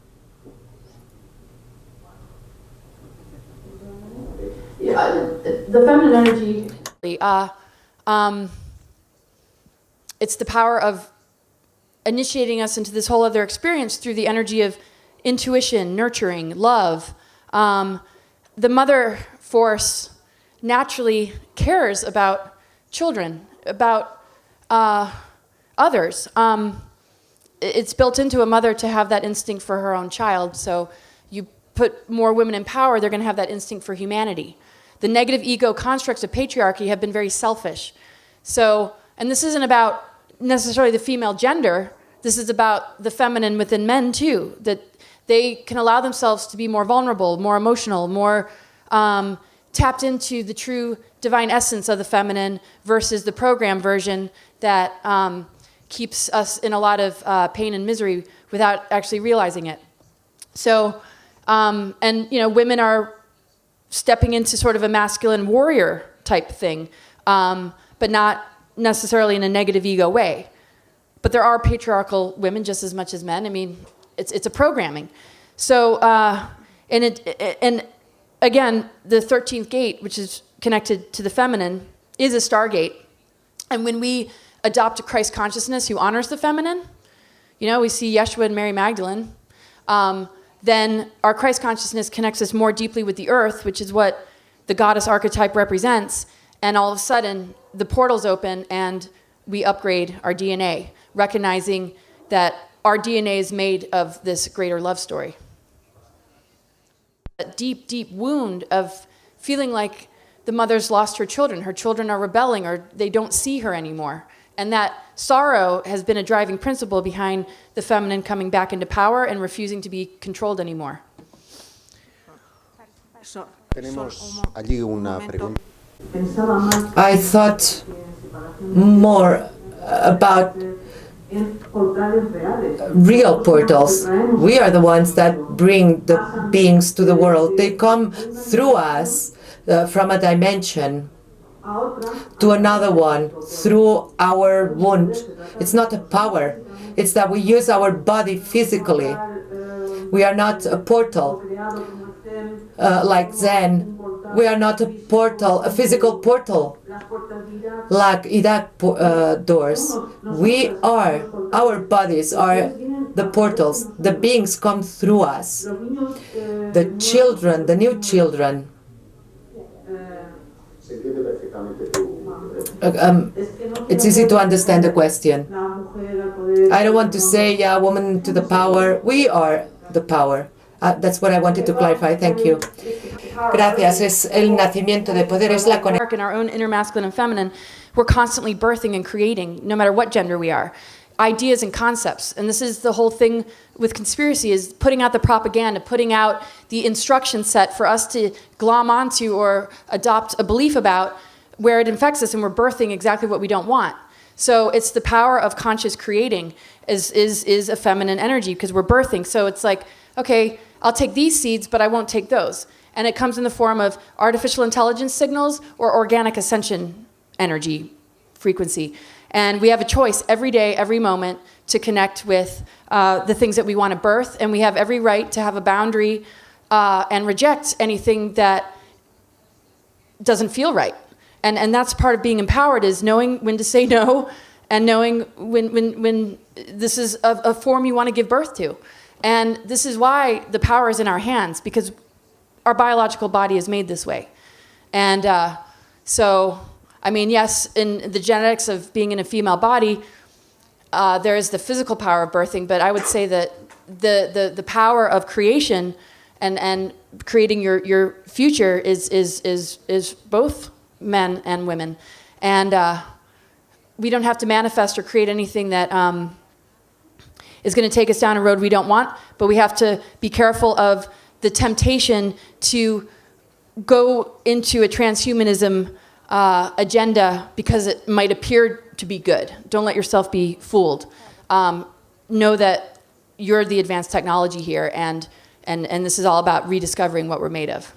The feminine energy, it's the power of initiating us into this whole other experience through the energy of intuition, nurturing, love. The mother force naturally cares about children, about others. It's built into a mother to have that instinct for her own child, so you put more women in power, they're going to have that instinct for humanity. The negative ego constructs of patriarchy have been very selfish. So, and this isn't about necessarily the female gender, this is about the feminine within men too, that they can allow themselves to be more vulnerable, more emotional, more tapped into the true divine essence of the feminine versus the program version that keeps us in a lot of pain and misery without actually realizing it. So, and you know, women are stepping into sort of a masculine warrior type thing, but not necessarily in a negative ego way. But there are patriarchal women just as much as men. I mean, it's a programming. So, and again, the 13th gate, which is connected to the feminine, is a stargate. And when we adopt a Christ consciousness who honors the feminine, you know, we see Yeshua and Mary Magdalene, then our Christ consciousness connects us more deeply with the earth, which is what the goddess archetype represents, and all of a sudden the portals open and we upgrade our DNA, recognizing that our DNA is made of this greater love story. A deep, deep wound of feeling like the mother's lost her children are rebelling, or they don't see her anymore. And that sorrow has been a driving principle behind the feminine coming back into power and refusing to be controlled anymore. Tenemos allí una pregunta. I thought more about real portals. We are the ones that bring the beings to the world. They come through us from a dimension to another one through our wound. It's not a power. It's that we use our body physically. We are not a portal like Zen. We are not a portal, a physical portal like Iraq doors. We are, our bodies are the portals. The beings come through us. The children, the new children. It's easy to understand the question. I don't want to say, yeah, woman to the power. We are the power. That's what I wanted to clarify. Thank you. Gracias. Es el nacimiento de poder, es la conexión. In our own inner masculine and feminine, we're constantly birthing and creating, no matter what gender we are, ideas and concepts. And this is the whole thing with conspiracy, is putting out the propaganda, putting out the instruction set for us to glom onto or adopt a belief about, where it infects us and we're birthing exactly what we don't want. So it's the power of conscious creating is a feminine energy, because we're birthing. So it's like, okay, I'll take these seeds, but I won't take those. And it comes in the form of artificial intelligence signals or organic ascension energy frequency. And we have a choice every day, every moment, to connect with the things that we want to birth. And we have every right to have a boundary and reject anything that doesn't feel right. And that's part of being empowered, is knowing when to say no and knowing when this is a form you want to give birth to. And this is why the power is in our hands, because our biological body is made this way. And so, I mean, yes, in the genetics of being in a female body, there is the physical power of birthing, but I would say that the power of creation and creating your future is both men and women. And we don't have to manifest or create anything that is going to take us down a road we don't want, but we have to be careful of the temptation to go into a transhumanism agenda because it might appear to be good. Don't let yourself be fooled. Know that you're the advanced technology here, and this is all about rediscovering what we're made of.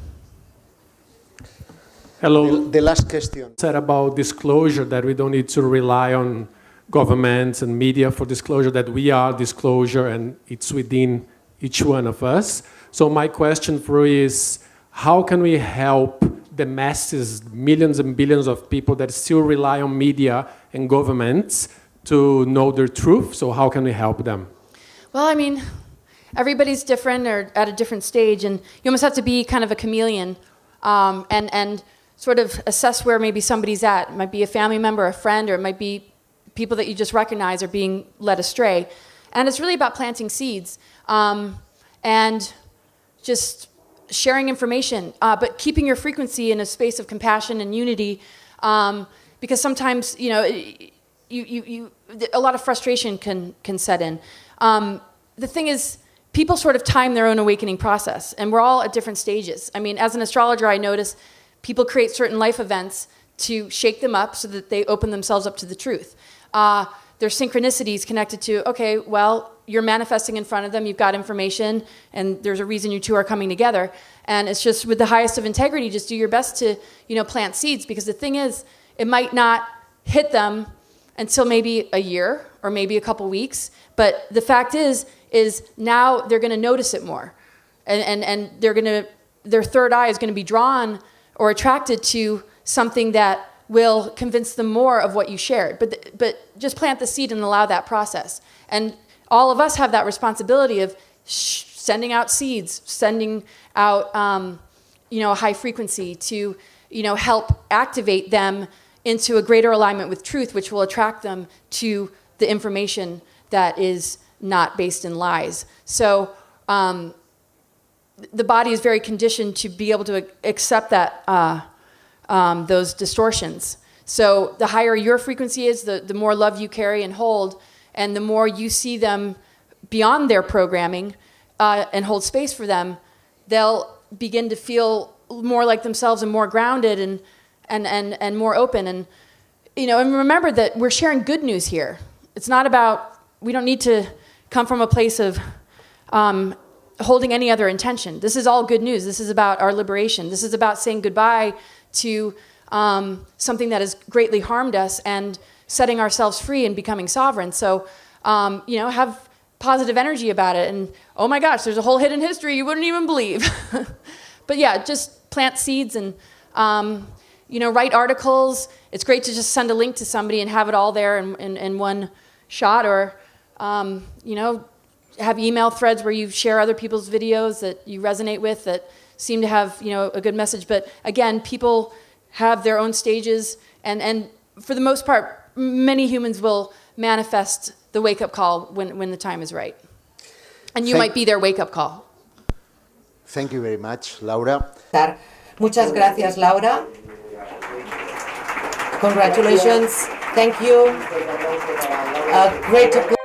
Hello. The last question. Said about disclosure, that we don't need to rely on governments and media for disclosure, that we are disclosure and it's within each one of us. So my question for you is, how can we help the masses, millions and billions of people that still rely on media and governments to know their truth? So how can we help them? Well, I mean, everybody's different or at a different stage, and you almost have to be kind of a chameleon and sort of assess where maybe somebody's at. It might be a family member, a friend, or it might be people that you just recognize are being led astray. And it's really about planting seeds and just sharing information, but keeping your frequency in a space of compassion and unity, because sometimes, you know, a lot of frustration can set in. The thing is, people sort of time their own awakening process, and we're all at different stages. I mean, as an astrologer, I notice people create certain life events to shake them up so that they open themselves up to the truth. There's synchronicities connected to, okay, well, you're manifesting in front of them, you've got information, and there's a reason you two are coming together. And it's just with the highest of integrity, just do your best to, you know, plant seeds, because the thing is, it might not hit them until maybe a year or maybe a couple weeks, but the fact is now they're gonna notice it more. And their third eye is gonna be drawn or attracted to something that will convince them more of what you shared. But just plant the seed and allow that process. And all of us have that responsibility of sending out seeds, sending out you know, a high frequency to, you know, help activate them into a greater alignment with truth, which will attract them to the information that is not based in lies. So the body is very conditioned to be able to accept that those distortions. So the higher your frequency is, the more love you carry and hold, and the more you see them beyond their programming and hold space for them, they'll begin to feel more like themselves and more grounded and more open. And, you know, and remember that we're sharing good news here. It's not about, we don't need to come from a place of holding any other intention. This is all good news. This is about our liberation. This is about saying goodbye to something that has greatly harmed us and setting ourselves free and becoming sovereign. So, you know, have positive energy about it. And, oh my gosh, there's a whole hidden history you wouldn't even believe. But yeah, just plant seeds and, you know, write articles. It's great to just send a link to somebody and have it all there in one shot, or, you know, have email threads where you share other people's videos that you resonate with that seem to have, you know, a good message. But again, people have their own stages, and for the most part, many humans will manifest the wake-up call when the time is right. And you might be their wake-up call. Thank you very much, Laura. Muchas gracias, Laura. Congratulations. Thank you. Great applause.